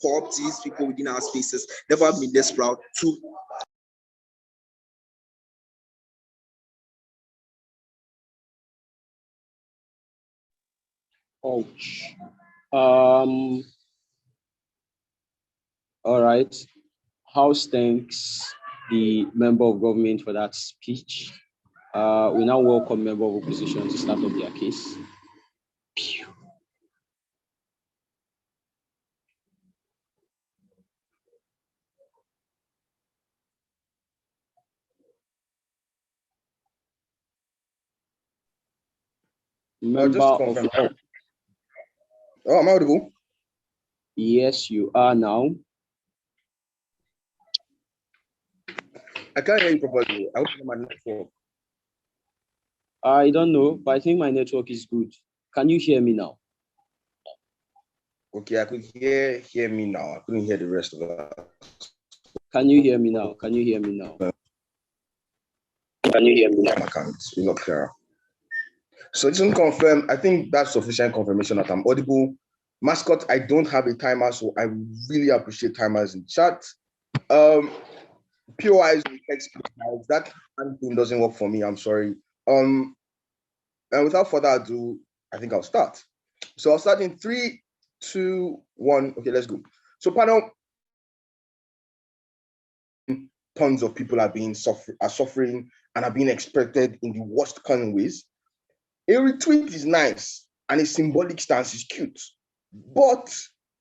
co-opt these people within our spaces. Never been this proud to. Ouch. All right. House thanks the member of government for that speech. We now welcome member of opposition to start up their case. Member just of, confirm. Oh, am I audible? Yes, you are now. I can't hear you properly. I hope my network. I don't know, but I think my network is good. Can you hear me now? Okay, I could hear me now. I couldn't hear the rest of that. Can you hear me now? Can you hear me now? Can you hear me now? I can't. It's not clear. So it doesn't confirm. I think that's sufficient confirmation that I'm audible. Mascot, I don't have a timer, so I really appreciate timers in chat. POI is that thing doesn't work for me. I'm sorry. And without further ado, I think I'll start. So I'll start in 3, 2, 1. Okay, let's go. So panel, tons of people are suffering and are being expected in the worst kind of ways. A retweet is nice and a symbolic stance is cute, but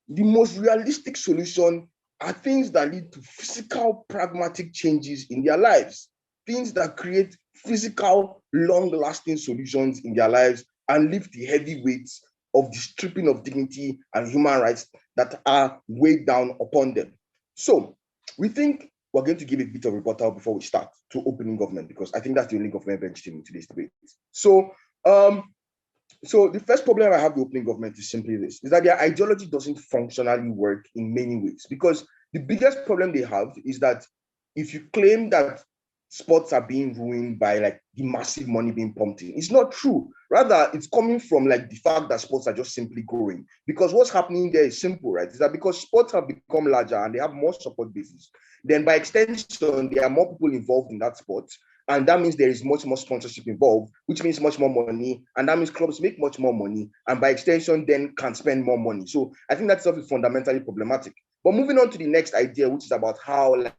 the most realistic solution are things that lead to physical, pragmatic changes in their lives, things that create physical, long-lasting solutions in their lives and lift the heavy weights of the stripping of dignity and human rights that are weighed down upon them. So we think we're going to give a bit of rebuttal before we start to opening government, because I think that's the only government bench team in today's debate. So the first problem I have with opening government is simply this, is that their ideology doesn't functionally work in many ways, because the biggest problem they have is that if you claim that sports are being ruined by like the massive money being pumped in, it's not true. Rather, it's coming from like the fact that sports are just simply growing. Because what's happening there is simple, right? Is that because sports have become larger and they have more support bases, then by extension, there are more people involved in that sport. And that means there is much more sponsorship involved, which means much more money. And that means clubs make much more money. And by extension, then can spend more money. So I think that stuff is fundamentally problematic. But moving on to the next idea, which is about how like,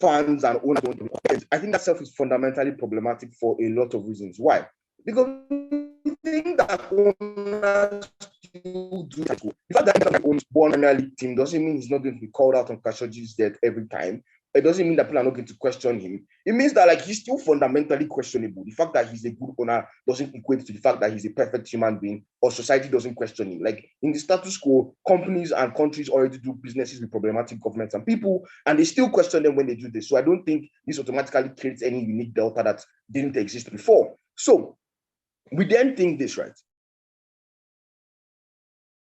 fans and owners, I think that stuff is fundamentally problematic for a lot of reasons. Why? Because the thing that owners do, the fact that he owns one league team doesn't mean he's not going to be called out on Khashoggi's death every time. It doesn't mean that people are not going to question him. It means that like he's still fundamentally questionable. The fact that he's a good owner doesn't equate to the fact that he's a perfect human being, or society doesn't question him. Like in the status quo, companies and countries already do businesses with problematic governments and people, and they still question them when they do this. So I don't think this automatically creates any unique delta that didn't exist before. So we then think this, right?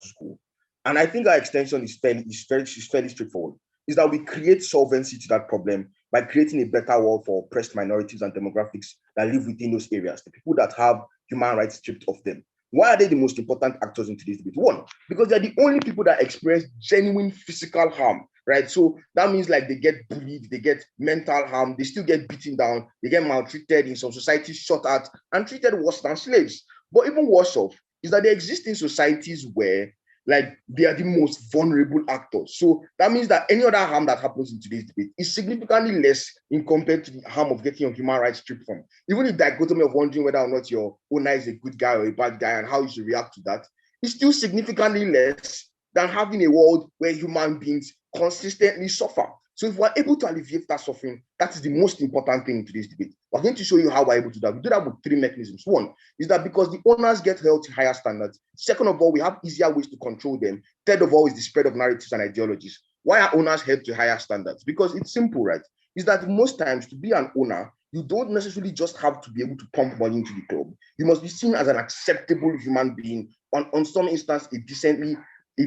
School. And I think our extension is fairly straightforward, is that we create solvency to that problem by creating a better world for oppressed minorities and demographics that live within those areas, the people that have human rights stripped of them. Why are they the most important actors in today's debate? One, because they're the only people that experience genuine physical harm right? So that means like they get bullied, they get mental harm, they still get beaten down, they get maltreated, in some societies shot at and treated worse than slaves. But even worse off is that they exist in societies where like they are the most vulnerable actors. So that means that any other harm that happens in today's debate is significantly less in compared to the harm of getting your human rights stripped from. Even the dichotomy of wondering whether or not your owner is a good guy or a bad guy and how you should react to that is still significantly less than having a world where human beings consistently suffer. So if we're able to alleviate that suffering, that is the most important thing in today's debate. We're going to show you how we're able to do that. We do that with three mechanisms. One is that because the owners get held to higher standards. Second of all, we have easier ways to control them. Third of all is the spread of narratives and ideologies. Why are owners held to higher standards? Because it's simple, right? Is that most times to be an owner, you don't necessarily just have to be able to pump money into the club. You must be seen as an acceptable human being, on some instance, a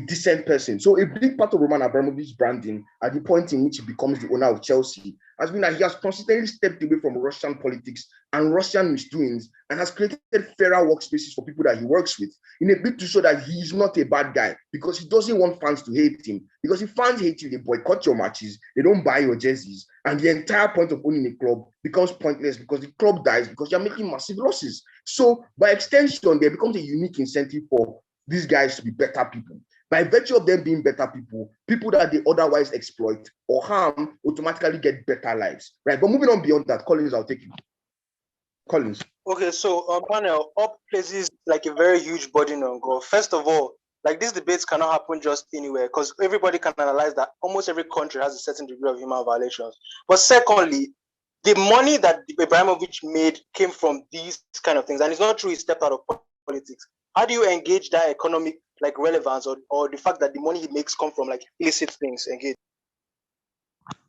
decent person. So a big part of Roman Abramovich's branding at the point in which he becomes the owner of Chelsea has been that he has consistently stepped away from Russian politics and Russian misdoings and has created fairer workspaces for people that he works with in a bid to show that he is not a bad guy, because he doesn't want fans to hate him. Because if fans hate you, they boycott your matches, they don't buy your jerseys, and the entire point of owning a club becomes pointless because the club dies because you're making massive losses. So by extension, there becomes a unique incentive for these guys to be better people. By virtue of them being better people, people that they otherwise exploit or harm automatically get better lives, right? But moving on beyond that, Collins, I'll take you. Collins. Okay, so panel up places like a very huge burden on God. First of all, like these debates cannot happen just anywhere because everybody can analyze that almost every country has a certain degree of human violations. But secondly, the money that Abramovich made came from these kind of things, and it's not true he stepped out of politics. How do you engage that economic like relevance or the fact that the money he makes come from like illicit things? Engage.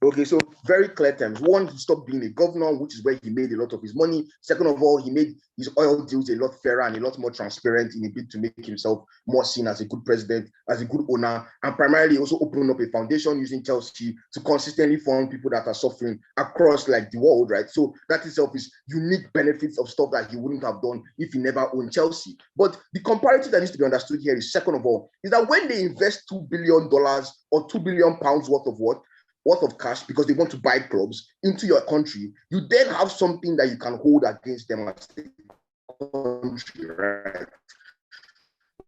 Okay, so very clear terms. One, he stopped being a governor, which is where he made a lot of his money. Second of all, he made his oil deals a lot fairer and a lot more transparent in a bid to make himself more seen as a good president, as a good owner, and primarily also opening up a foundation using Chelsea to consistently fund people that are suffering across like the world, right? So that itself is unique benefits of stuff that he wouldn't have done if he never owned Chelsea. But the comparative that needs to be understood here is, second of all, is that when they invest $2 billion or £2 billion worth of cash because they want to buy clubs into your country, you then have something that you can hold against them as a country, right?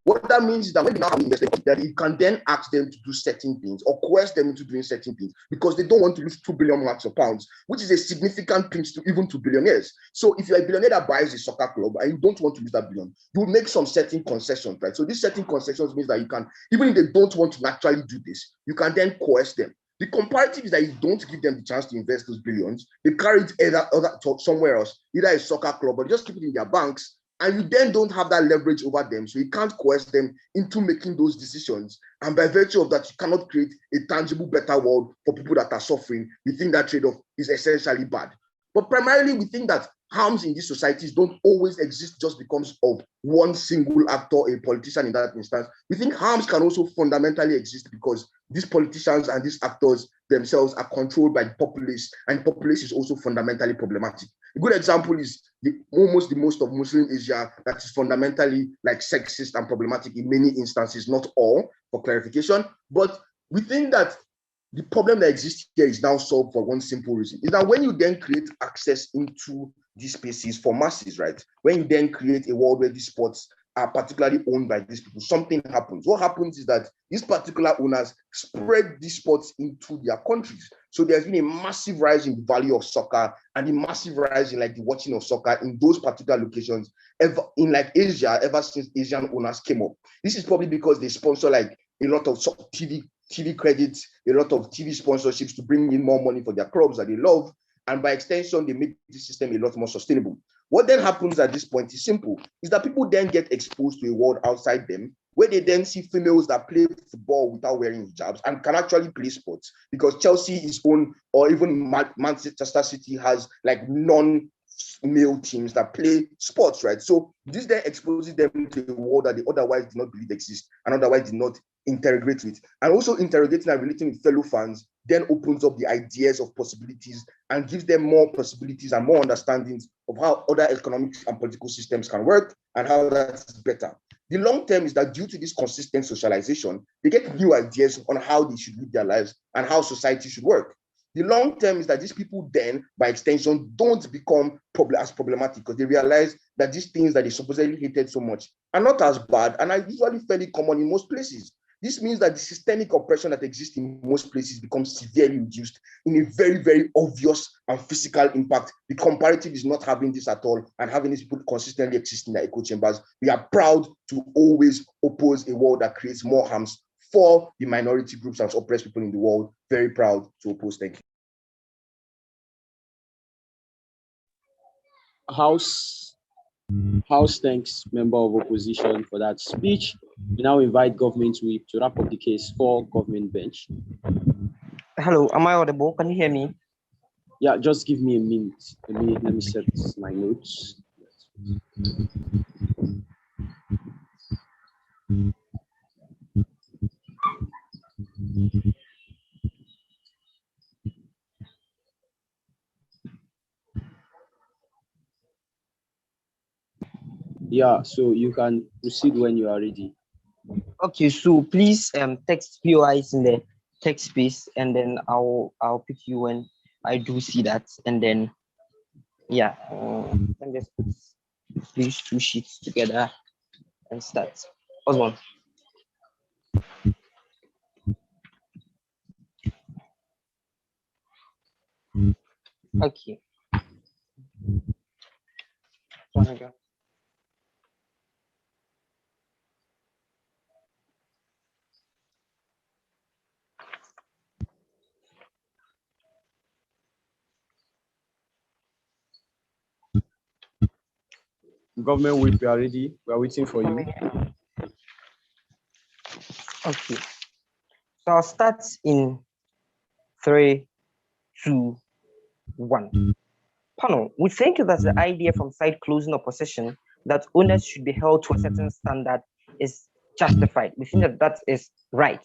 What that means is that when they now have invested, that you can then ask them to do certain things or coerce them into doing certain things because they don't want to lose 2 billion marks of pounds, which is a significant pinch to even to billionaires. So if you're a billionaire that buys a soccer club and you don't want to lose that billion, you will make some certain concessions, right? So these certain concessions means that you can, even if they don't want to naturally do this, you can then coerce them. The comparative is that you don't give them the chance to invest those billions. They carry it somewhere else, either a soccer club, or just keep it in their banks, and you then don't have that leverage over them. So you can't coerce them into making those decisions. And by virtue of that, you cannot create a tangible, better world for people that are suffering. We think that trade-off is essentially bad. But primarily, we think that harms in these societies don't always exist just because of one single actor, a politician in that instance. We think harms can also fundamentally exist because these politicians and these actors themselves are controlled by the populace, and the populace is also fundamentally problematic. A good example is almost the most of Muslim Asia that is fundamentally like sexist and problematic in many instances, not all, for clarification. But we think that the problem that exists here is now solved for one simple reason, is that when you then create access into these spaces for masses, right? When you then create a world where these sports are particularly owned by these people, something happens. What happens is that these particular owners spread these sports into their countries. So there's been a massive rise in the value of soccer and a massive rise in like the watching of soccer in those particular locations in like Asia ever since Asian owners came up. This is probably because they sponsor like a lot of TV credits, a lot of TV sponsorships to bring in more money for their clubs that they love. And by extension, they make the system a lot more sustainable. What then happens at this point is simple, is that people then get exposed to a world outside them, where they then see females that play football without wearing hijabs and can actually play sports, because Chelsea is owned, or even Manchester City has like non-male teams that play sports, right? So this then exposes them to a world that they otherwise did not believe exists and otherwise did not interrogate with. And also interrogating and relating with fellow fans then opens up the ideas of possibilities and gives them more possibilities and more understandings of how other economic and political systems can work and how that's better. The long term is that due to this consistent socialization, they get new ideas on how they should live their lives and how society should work. The long term is that these people then, by extension, don't become as problematic because they realize that these things that they supposedly hated so much are not as bad and are usually fairly common in most places. This means that the systemic oppression that exists in most places becomes severely reduced in a very, very obvious and physical impact. The comparative is not having this at all and having these people consistently exist in their echo chambers. We are proud to always oppose a world that creates more harms for the minority groups and oppressed people in the world. Very proud to oppose. Thank you. House thanks member of opposition for that speech. We now invite government whip to wrap up the case for government bench. Hello, am I audible? Can you hear me? Yeah, just give me a minute. Let me set my notes. Yeah, so you can proceed when you are ready. Okay, so please text POIs in the text space, and then I'll pick you when I do see that, and then yeah, and just put these two sheets together and start. Osman. Okay. Government whip, we are ready. We are waiting for you. Okay. So I'll start in 3, 2, 1. Panel, we think that the idea from side closing opposition that owners should be held to a certain standard is justified. We think that that is right.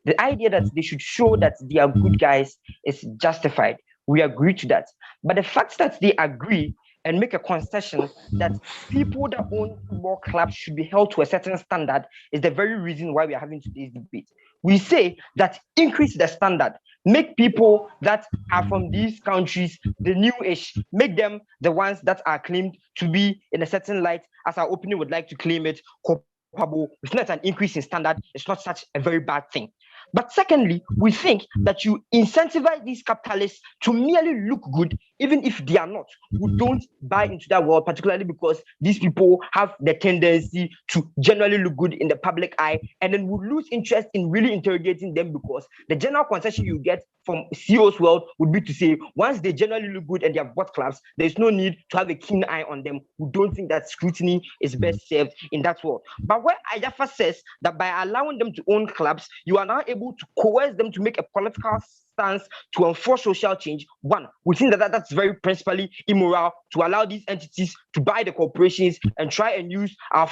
The idea that they should show that they are good guys is justified. We agree to that. But the fact that they agree and make a concession that people that own football clubs should be held to a certain standard is the very reason why we are having today's debate. We say that increase the standard, make people that are from these countries the newish, make them the ones that are claimed to be in a certain light, as our opening would like to claim it, culpable. It's not an increase in standard, it's not such a very bad thing. But secondly, we think that you incentivize these capitalists to merely look good, even if they are not. We don't buy into that world, particularly because these people have the tendency to generally look good in the public eye, and then we lose interest in really interrogating them, because the general concession you get from CEO's world would be to say, once they generally look good and they have bought clubs, there's no need to have a keen eye on them. We don't think that scrutiny is best served in that world. But where Ayafa says that by allowing them to own clubs, you are now able to coerce them to make a political stance to enforce social change. One, we think that that's very principally immoral to allow these entities to buy the corporations and try and use our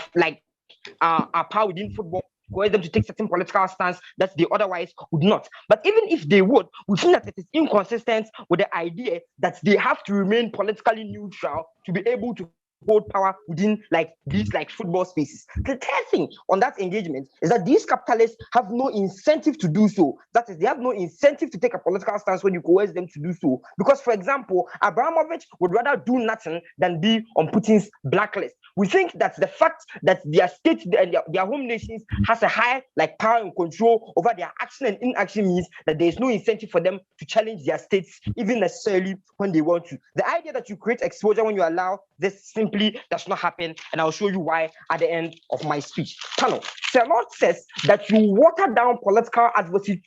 power within football, coerce them to take certain political stance that they otherwise would not. But even if they would, we think that it is inconsistent with the idea that they have to remain politically neutral to be able to hold power within these football spaces. The third thing on that engagement is that these capitalists have no incentive to do so. That is, they have no incentive to take a political stance when you coerce them to do so. Because, for example, Abramovich would rather do nothing than be on Putin's blacklist. We think that the fact that their state and their home nations has a high power and control over their action and inaction means that there is no incentive for them to challenge their states, even necessarily when they want to. The idea that you create exposure when you allow this simply does not happen, and I'll show you why at the end of my speech. Panel, SirLord says that you water down political advocacy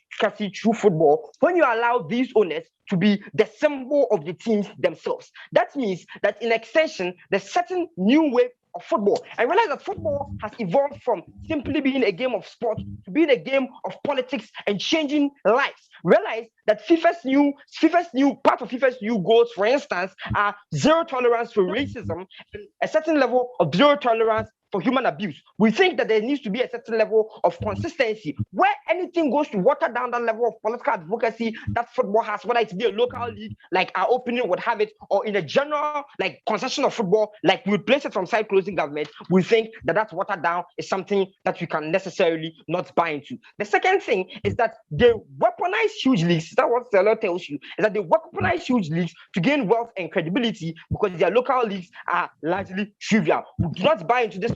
through football when you allow these owners to be the symbol of the teams themselves. That means that in extension, there's certain new way of football. And realize that football has evolved from simply being a game of sport to being a game of politics and changing lives. Realize that FIFA's new goals, for instance, are zero tolerance for racism and a certain level of zero tolerance for human abuse. We think that there needs to be a certain level of consistency where anything goes to water down that level of political advocacy that football has, whether it be a local league, like our opinion would have it, or in a general like concession of football, like we would place it from side closing government. We think that that watered down is something that we can necessarily not buy into. The second thing is that they weaponize huge leagues. That's what SirLord tells you, is that they weaponize huge leagues to gain wealth and credibility because their local leagues are largely trivial. We do not buy into this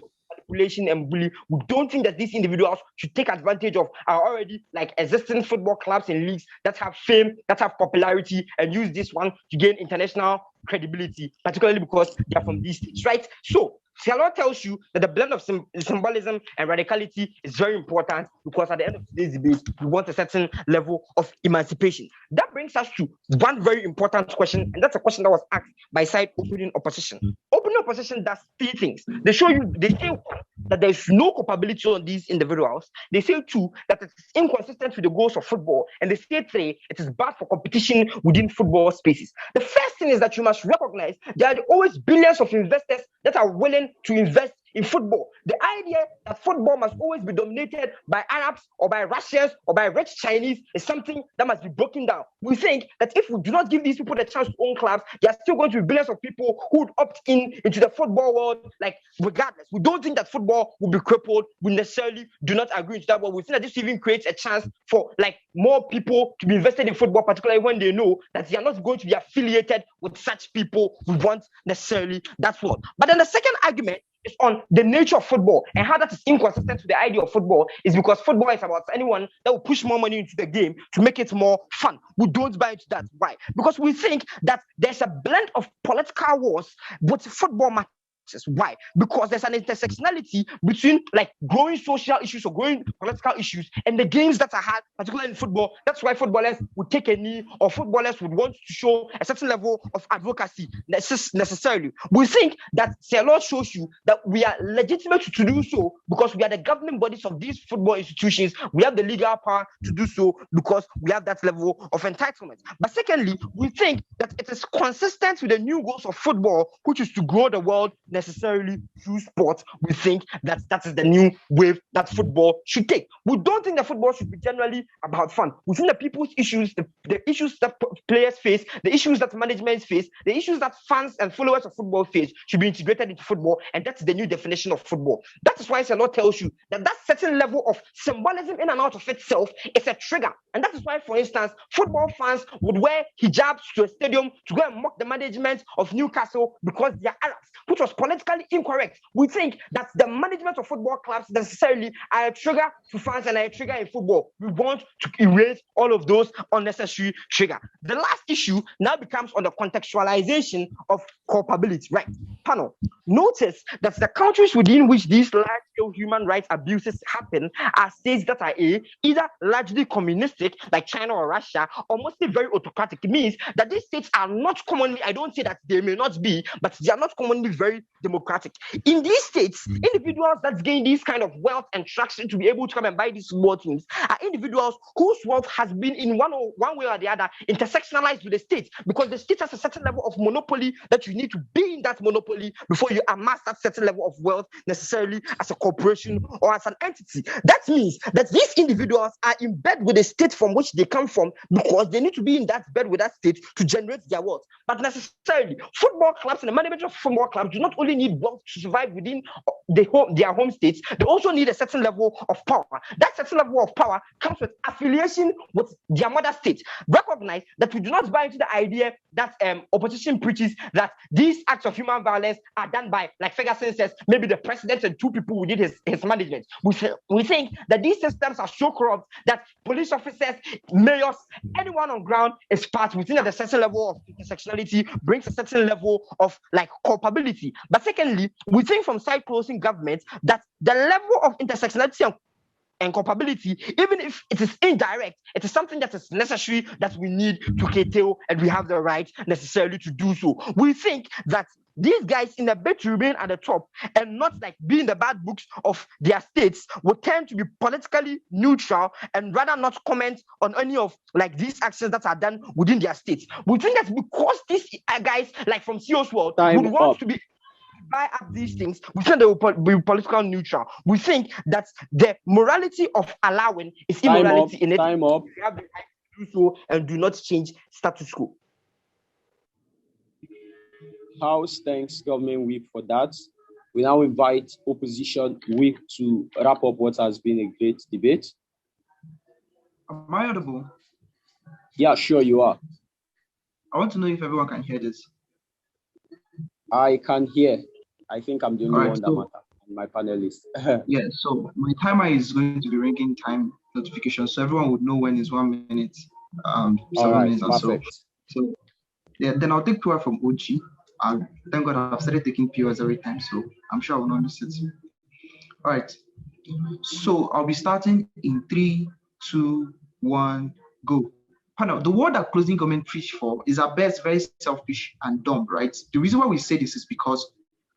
manipulation and bully. We don't think that these individuals should take advantage of our already like existing football clubs and leagues that have fame, that have popularity, and use this one to gain international credibility, particularly because they are from these states, right? So SirLord tells you that the blend of symbolism and radicality is very important because at the end of today's debate, we want a certain level of emancipation. That brings us to one very important question, and that's a question that was asked by side opening opposition. Opening opposition does three things. They say one, that there's no culpability on these individuals. They say two, that it's inconsistent with the goals of football. And they say three, it is bad for competition within football spaces. The first thing is that you must recognize there are always billions of investors that are willing to invest in football. The idea that football must always be dominated by Arabs or by Russians or by rich Chinese is something that must be broken down. We think that if we do not give these people the chance to own clubs, there are still going to be billions of people who would opt into the football world, like regardless. We don't think that football will be crippled. We necessarily do not agree to that, but we think that this even creates a chance for like more people to be invested in football, particularly when they know that they are not going to be affiliated with such people who want necessarily that world. But then the second argument is on the nature of football and how that is inconsistent with the idea of football is because football is about anyone that will push more money into the game to make it more fun. We don't buy into that. Why? Because we think that there's a blend of political wars with football matches. Why? Because there's an intersectionality between like growing social issues or growing political issues and the games that are had, particularly in football. That's why footballers would take a knee or footballers would want to show a certain level of advocacy necessarily. We think that SirLord shows you that we are legitimate to do so because we are the governing bodies of these football institutions. We have the legal power to do so because we have that level of entitlement. But secondly, we think that it is consistent with the new goals of football, which is to grow the world necessarily through sport. We think that that is the new wave that football should take. We don't think that football should be generally about fun. We think that people's issues, the issues that players face, the issues that management face, the issues that fans and followers of football face should be integrated into football, and that's the new definition of football. That is why SirLord tells you that that certain level of symbolism in and out of itself is a trigger. And that is why, for instance, football fans would wear hijabs to a stadium to go and mock the management of Newcastle because they are Arabs, which was politically incorrect. We think that the management of football clubs necessarily are a trigger to fans and are a trigger in football. We want to erase all of those unnecessary triggers. The last issue now becomes on the contextualization of culpability, right? Panel, notice that the countries within which these large-scale human rights abuses happen are states that are either largely communistic, like China or Russia, or mostly very autocratic. It means that these states are not commonly, I don't say that they may not be, but they are not commonly very democratic. In these states, individuals that gain this kind of wealth and traction to be able to come and buy these football teams are individuals whose wealth has been in one way or the other intersectionalized with the state, because the state has a certain level of monopoly that you need to be in that monopoly before you amass that certain level of wealth necessarily as a corporation or as an entity. That means that these individuals are in bed with the state from which they come from because they need to be in that bed with that state to generate their wealth. But necessarily, football clubs and the management of football clubs do not only need wealth to survive within their home states, they also need a certain level of power. That certain level of power comes with affiliation with their mother state. Recognize that we do not buy into the idea that opposition preaches that these acts of human violence are done by, like Ferguson says, maybe the president and two people within his management. We think that these systems are so corrupt that police officers, mayors, anyone on ground is part. We think that a certain level of intersectionality brings a certain level of like culpability. But secondly, we think from side closing governments that the level of intersectionality and culpability, even if it is indirect, it is something that is necessary that we need to curtail, and we have the right necessarily to do so. We think that these guys, in a bid to remain at the top and not like be in the bad books of their states, will tend to be politically neutral and rather not comment on any of like these actions that are done within their states. We think that because these guys, like from CEO's world, would want to be buy up these things. We think they will be political neutral. We think that the morality of allowing is immorality in it. Time up. We have the right to do so and do not change status quo. House thanks government whip for that. We now invite opposition whip to wrap up what has been a great debate. Am I audible? Yeah, sure you are. I want to know if everyone can hear this. I can hear. I think I'm the only one that matters, my panelist. Yeah, so my timer is going to be ringing time notification, so everyone would know when it's 1 minute, 7 minutes or so. So yeah, then I'll take PR from OG. Thank God I've started taking POs every time, so I'm sure I will not miss it. All right, so I'll be starting in 3, 2, 1, go. Panel, the word that closing government preach for is at best very selfish and dumb, right? The reason why we say this is because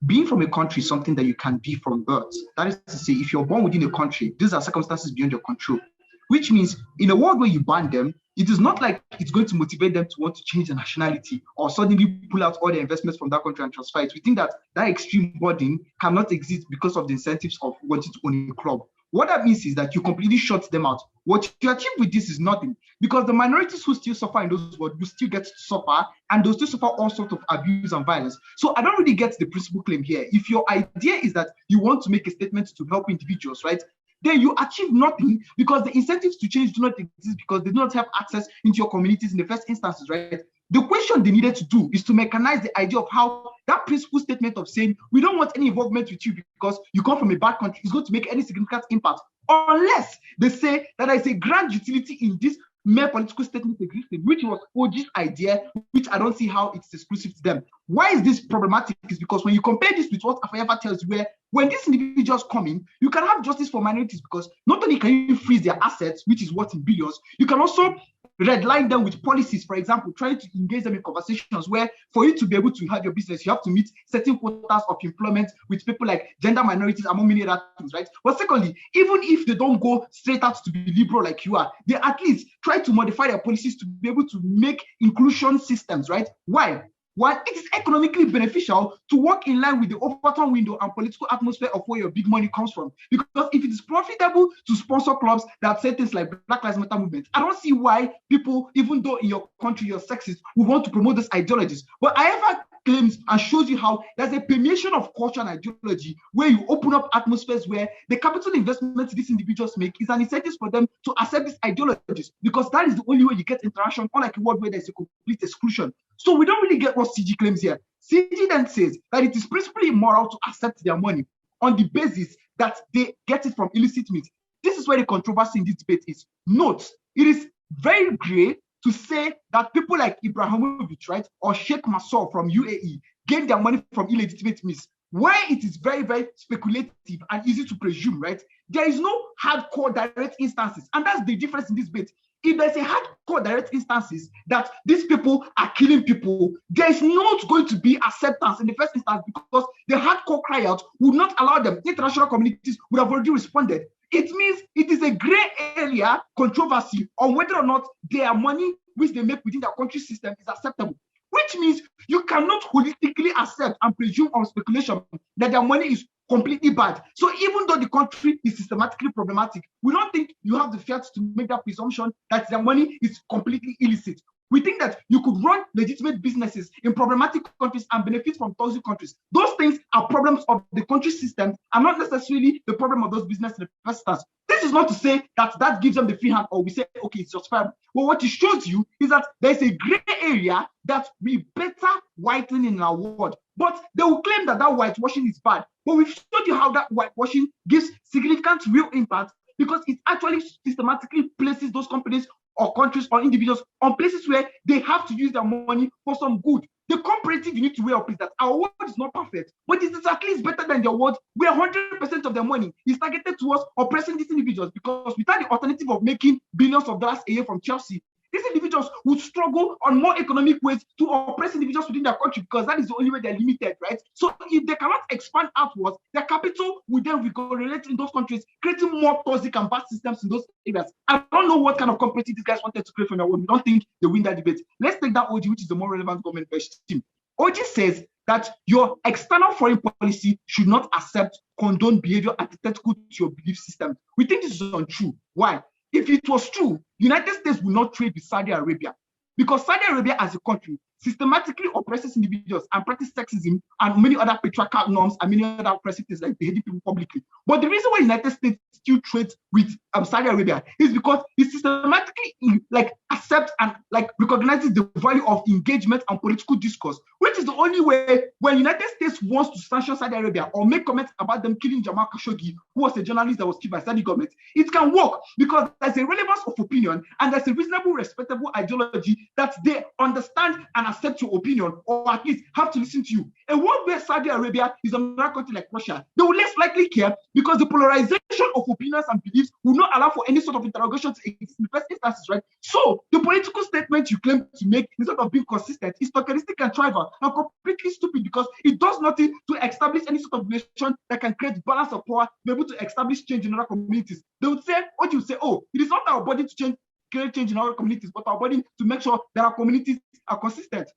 being from a country is something that you can be from birth. That is to say, if you're born within a country, these are circumstances beyond your control, which means in a world where you ban them, it is not like it's going to motivate them to want to change their nationality or suddenly pull out all their investments from that country and transfer it. We think that that extreme burden cannot exist because of the incentives of wanting to own a club. What that means is that you completely shut them out. What you achieve with this is nothing, because the minorities who still suffer in those worlds will still get to suffer, and they'll still suffer all sorts of abuse and violence. So I don't really get the principal claim here. If your idea is that you want to make a statement to help individuals, right, then you achieve nothing, because the incentives to change do not exist because they do not have access into your communities in the first instances, right? The question they needed to do is to mechanize the idea of how that principal statement of saying we don't want any involvement with you because you come from a bad country is going to make any significant impact, unless they say that there is a grand utility in this mere political statement existing, which was OG's idea, which I don't see how it's exclusive to them. Why is this problematic? Is because when you compare this with what Ayafa tells you, where when these individuals come in, you can have justice for minorities, because not only can you freeze their assets, which is worth in billions, you can also redline them with policies, for example, trying to engage them in conversations where for you to be able to have your business, you have to meet certain quotas of employment with people like gender minorities, among many other things, right? But secondly, even if they don't go straight out to be liberal like you are, they at least try to modify their policies to be able to make inclusion systems, right? Why? While it is economically beneficial to work in line with the Overton window and political atmosphere of where your big money comes from. Because if it is profitable to sponsor clubs that say things like Black Lives Matter movement, I don't see why people, even though in your country you're sexist, will want to promote these ideologies. But Ayafa claims and shows you how there's a permeation of culture and ideology where you open up atmospheres where the capital investments these individuals make is an incentive for them to accept these ideologies, because that is the only way you get interaction, unlike a world where there's a complete exclusion. So we don't really get what CG claims here. CG then says that it is principally immoral to accept their money on the basis that they get it from illicit means. This is where the controversy in this debate is. Note, it is very gray to say that people like Ibrahimovic, right, or Sheikh Massoud from UAE gain their money from illegitimate means. Where it is very, very speculative and easy to presume, right, there is no hardcore direct instances. And that's the difference in this debate. If there's a hardcore direct instances that these people are killing people, there is not going to be acceptance in the first instance, because the hardcore cry out would not allow them. International communities would have already responded. It means it is a gray area controversy on whether or not their money, which they make within their country system, is acceptable. Which means you cannot holistically accept and presume on speculation that their money is completely bad. So even though the country is systematically problematic, we don't think you have the fact to make that presumption that their money is completely illicit. We think that you could run legitimate businesses in problematic countries and benefit from toxic countries. Those things are problems of the country system and not necessarily the problem of those businesses in the first instance. This is not to say that that gives them the free hand, or we say, okay, it's justifiable. But what it shows you is that there's a gray area that we better whiten in our world. But they will claim that that whitewashing is bad. But we've showed you how that whitewashing gives significant real impact, because it actually systematically places those companies or countries or individuals on places where they have to use their money for some good. The comparative you need to weigh up is that our world is not perfect, but it is at least better than their world, where 100% of their money is targeted towards oppressing these individuals, because without the alternative of making billions of dollars a year from Chelsea, these individuals would struggle on more economic ways to oppress individuals within their country, because that is the only way they're limited, right? So if they cannot expand outwards, their capital will then correlate in those countries, creating more toxic and bad systems in those areas. I don't know what kind of competition these guys wanted to create from their own. We don't think they win that debate. Let's take that OG, which is the more relevant government-based team. OG says that your external foreign policy should not accept, condone behavior antithetical to your belief system. We think this is untrue. Why? If it was true, United States would not trade with Saudi Arabia, because Saudi Arabia as a country systematically oppresses individuals and practices sexism and many other patriarchal norms and many other oppressive things like beheading people publicly. But the reason why United States still trades with Saudi Arabia is because it systematically accepts and recognizes the value of engagement and political discourse, which is the only way when United States wants to sanction Saudi Arabia or make comments about them killing Jamal Khashoggi, who was a journalist that was killed by Saudi government. It can work because there's a relevance of opinion and there's a reasonable, respectable ideology that they understand and accept your opinion, or at least have to listen to you. A world where Saudi Arabia is another country like Russia, they will less likely care because the polarization of opinions and beliefs will not allow for any sort of interrogation to exist in the first instances, right? So the political statement you claim to make instead of being consistent is tokenistic and tribal and completely stupid because it does nothing to establish any sort of relation that can create balance of power, be able to establish change in other communities. They would say, what you say, oh, it is not our body to create change in our communities, but our body to make sure that our communities are consistent.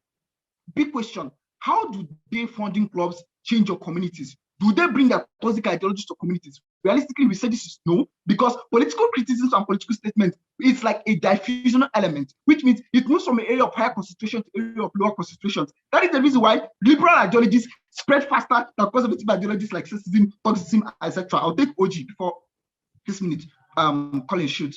Big question, how do they funding clubs change your communities? Do they bring their toxic ideologies to communities? Realistically, we say this is no, because political criticisms and political statements is like a diffusional element, which means it moves from an area of higher concentration to an area of lower concentration. That is the reason why liberal ideologies spread faster than conservative ideologies like sexism, toxism, etc. I'll take OG before this minute. Colin, shoot.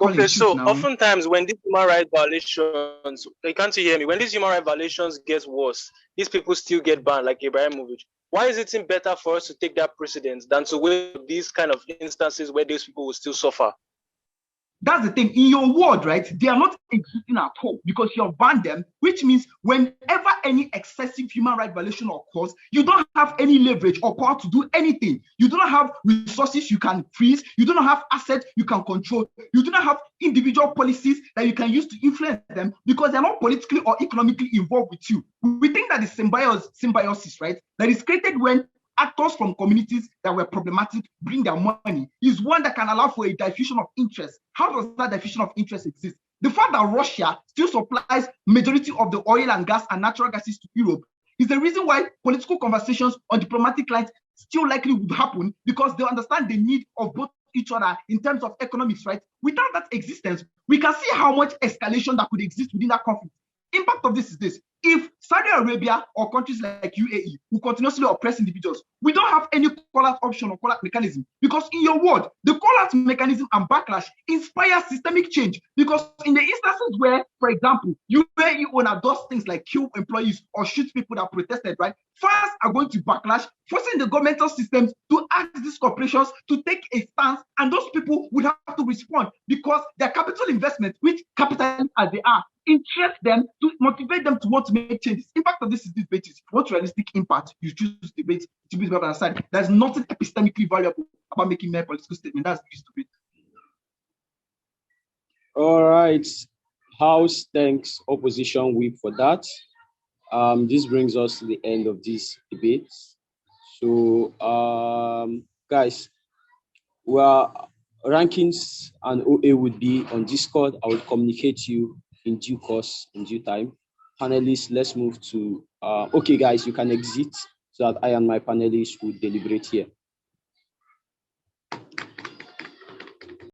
Okay, so oftentimes when these human rights violations, they can't hear me, when these human rights violations get worse, these people still get banned, like Ibrahimovic. Why is it better for us to take that precedence than to wait these kind of instances where these people will still suffer? That's the thing. In your world, right, they are not existing at all because you've banned them, which means whenever any excessive human rights violation occurs, you don't have any leverage or power to do anything. You do not have resources you can freeze. You do not have assets you can control. You do not have individual policies that you can use to influence them because they're not politically or economically involved with you. We think that the symbiosis, right, that is created when actors from communities that were problematic bring their money is one that can allow for a diffusion of interest. How does that diffusion of interest exist? The fact that Russia still supplies majority of the oil and gas and natural gases to Europe is the reason why political conversations on diplomatic lines still likely would happen because they understand the need of both each other in terms of economics, right? Without that existence, we can see how much escalation that could exist within that conflict. Impact of this is this. If Saudi Arabia or countries like UAE will continuously oppress individuals, we don't have any call-out option or call-out mechanism because in your world, the call-out mechanism and backlash inspire systemic change because in the instances where, for example, UAE owner does things like kill employees or shoot people that protested, right? First are going to backlash, forcing the governmental systems to ask these corporations to take a stance, and those people would have to respond because their capital investment, which capital as they are, interest them to motivate them to want to make changes. Impact of this is this basis. If you want realistic impact, you choose to debate to be on the side. There's nothing epistemically valuable about making mere political statement. That's stupid. All right. House thanks opposition whip for that. This brings us to the end of this debate. So, guys, rankings and OA would be on Discord. I will communicate to you in due course, in due time. Panelists, let's move to, okay, guys, you can exit so that I and my panelists will deliberate here.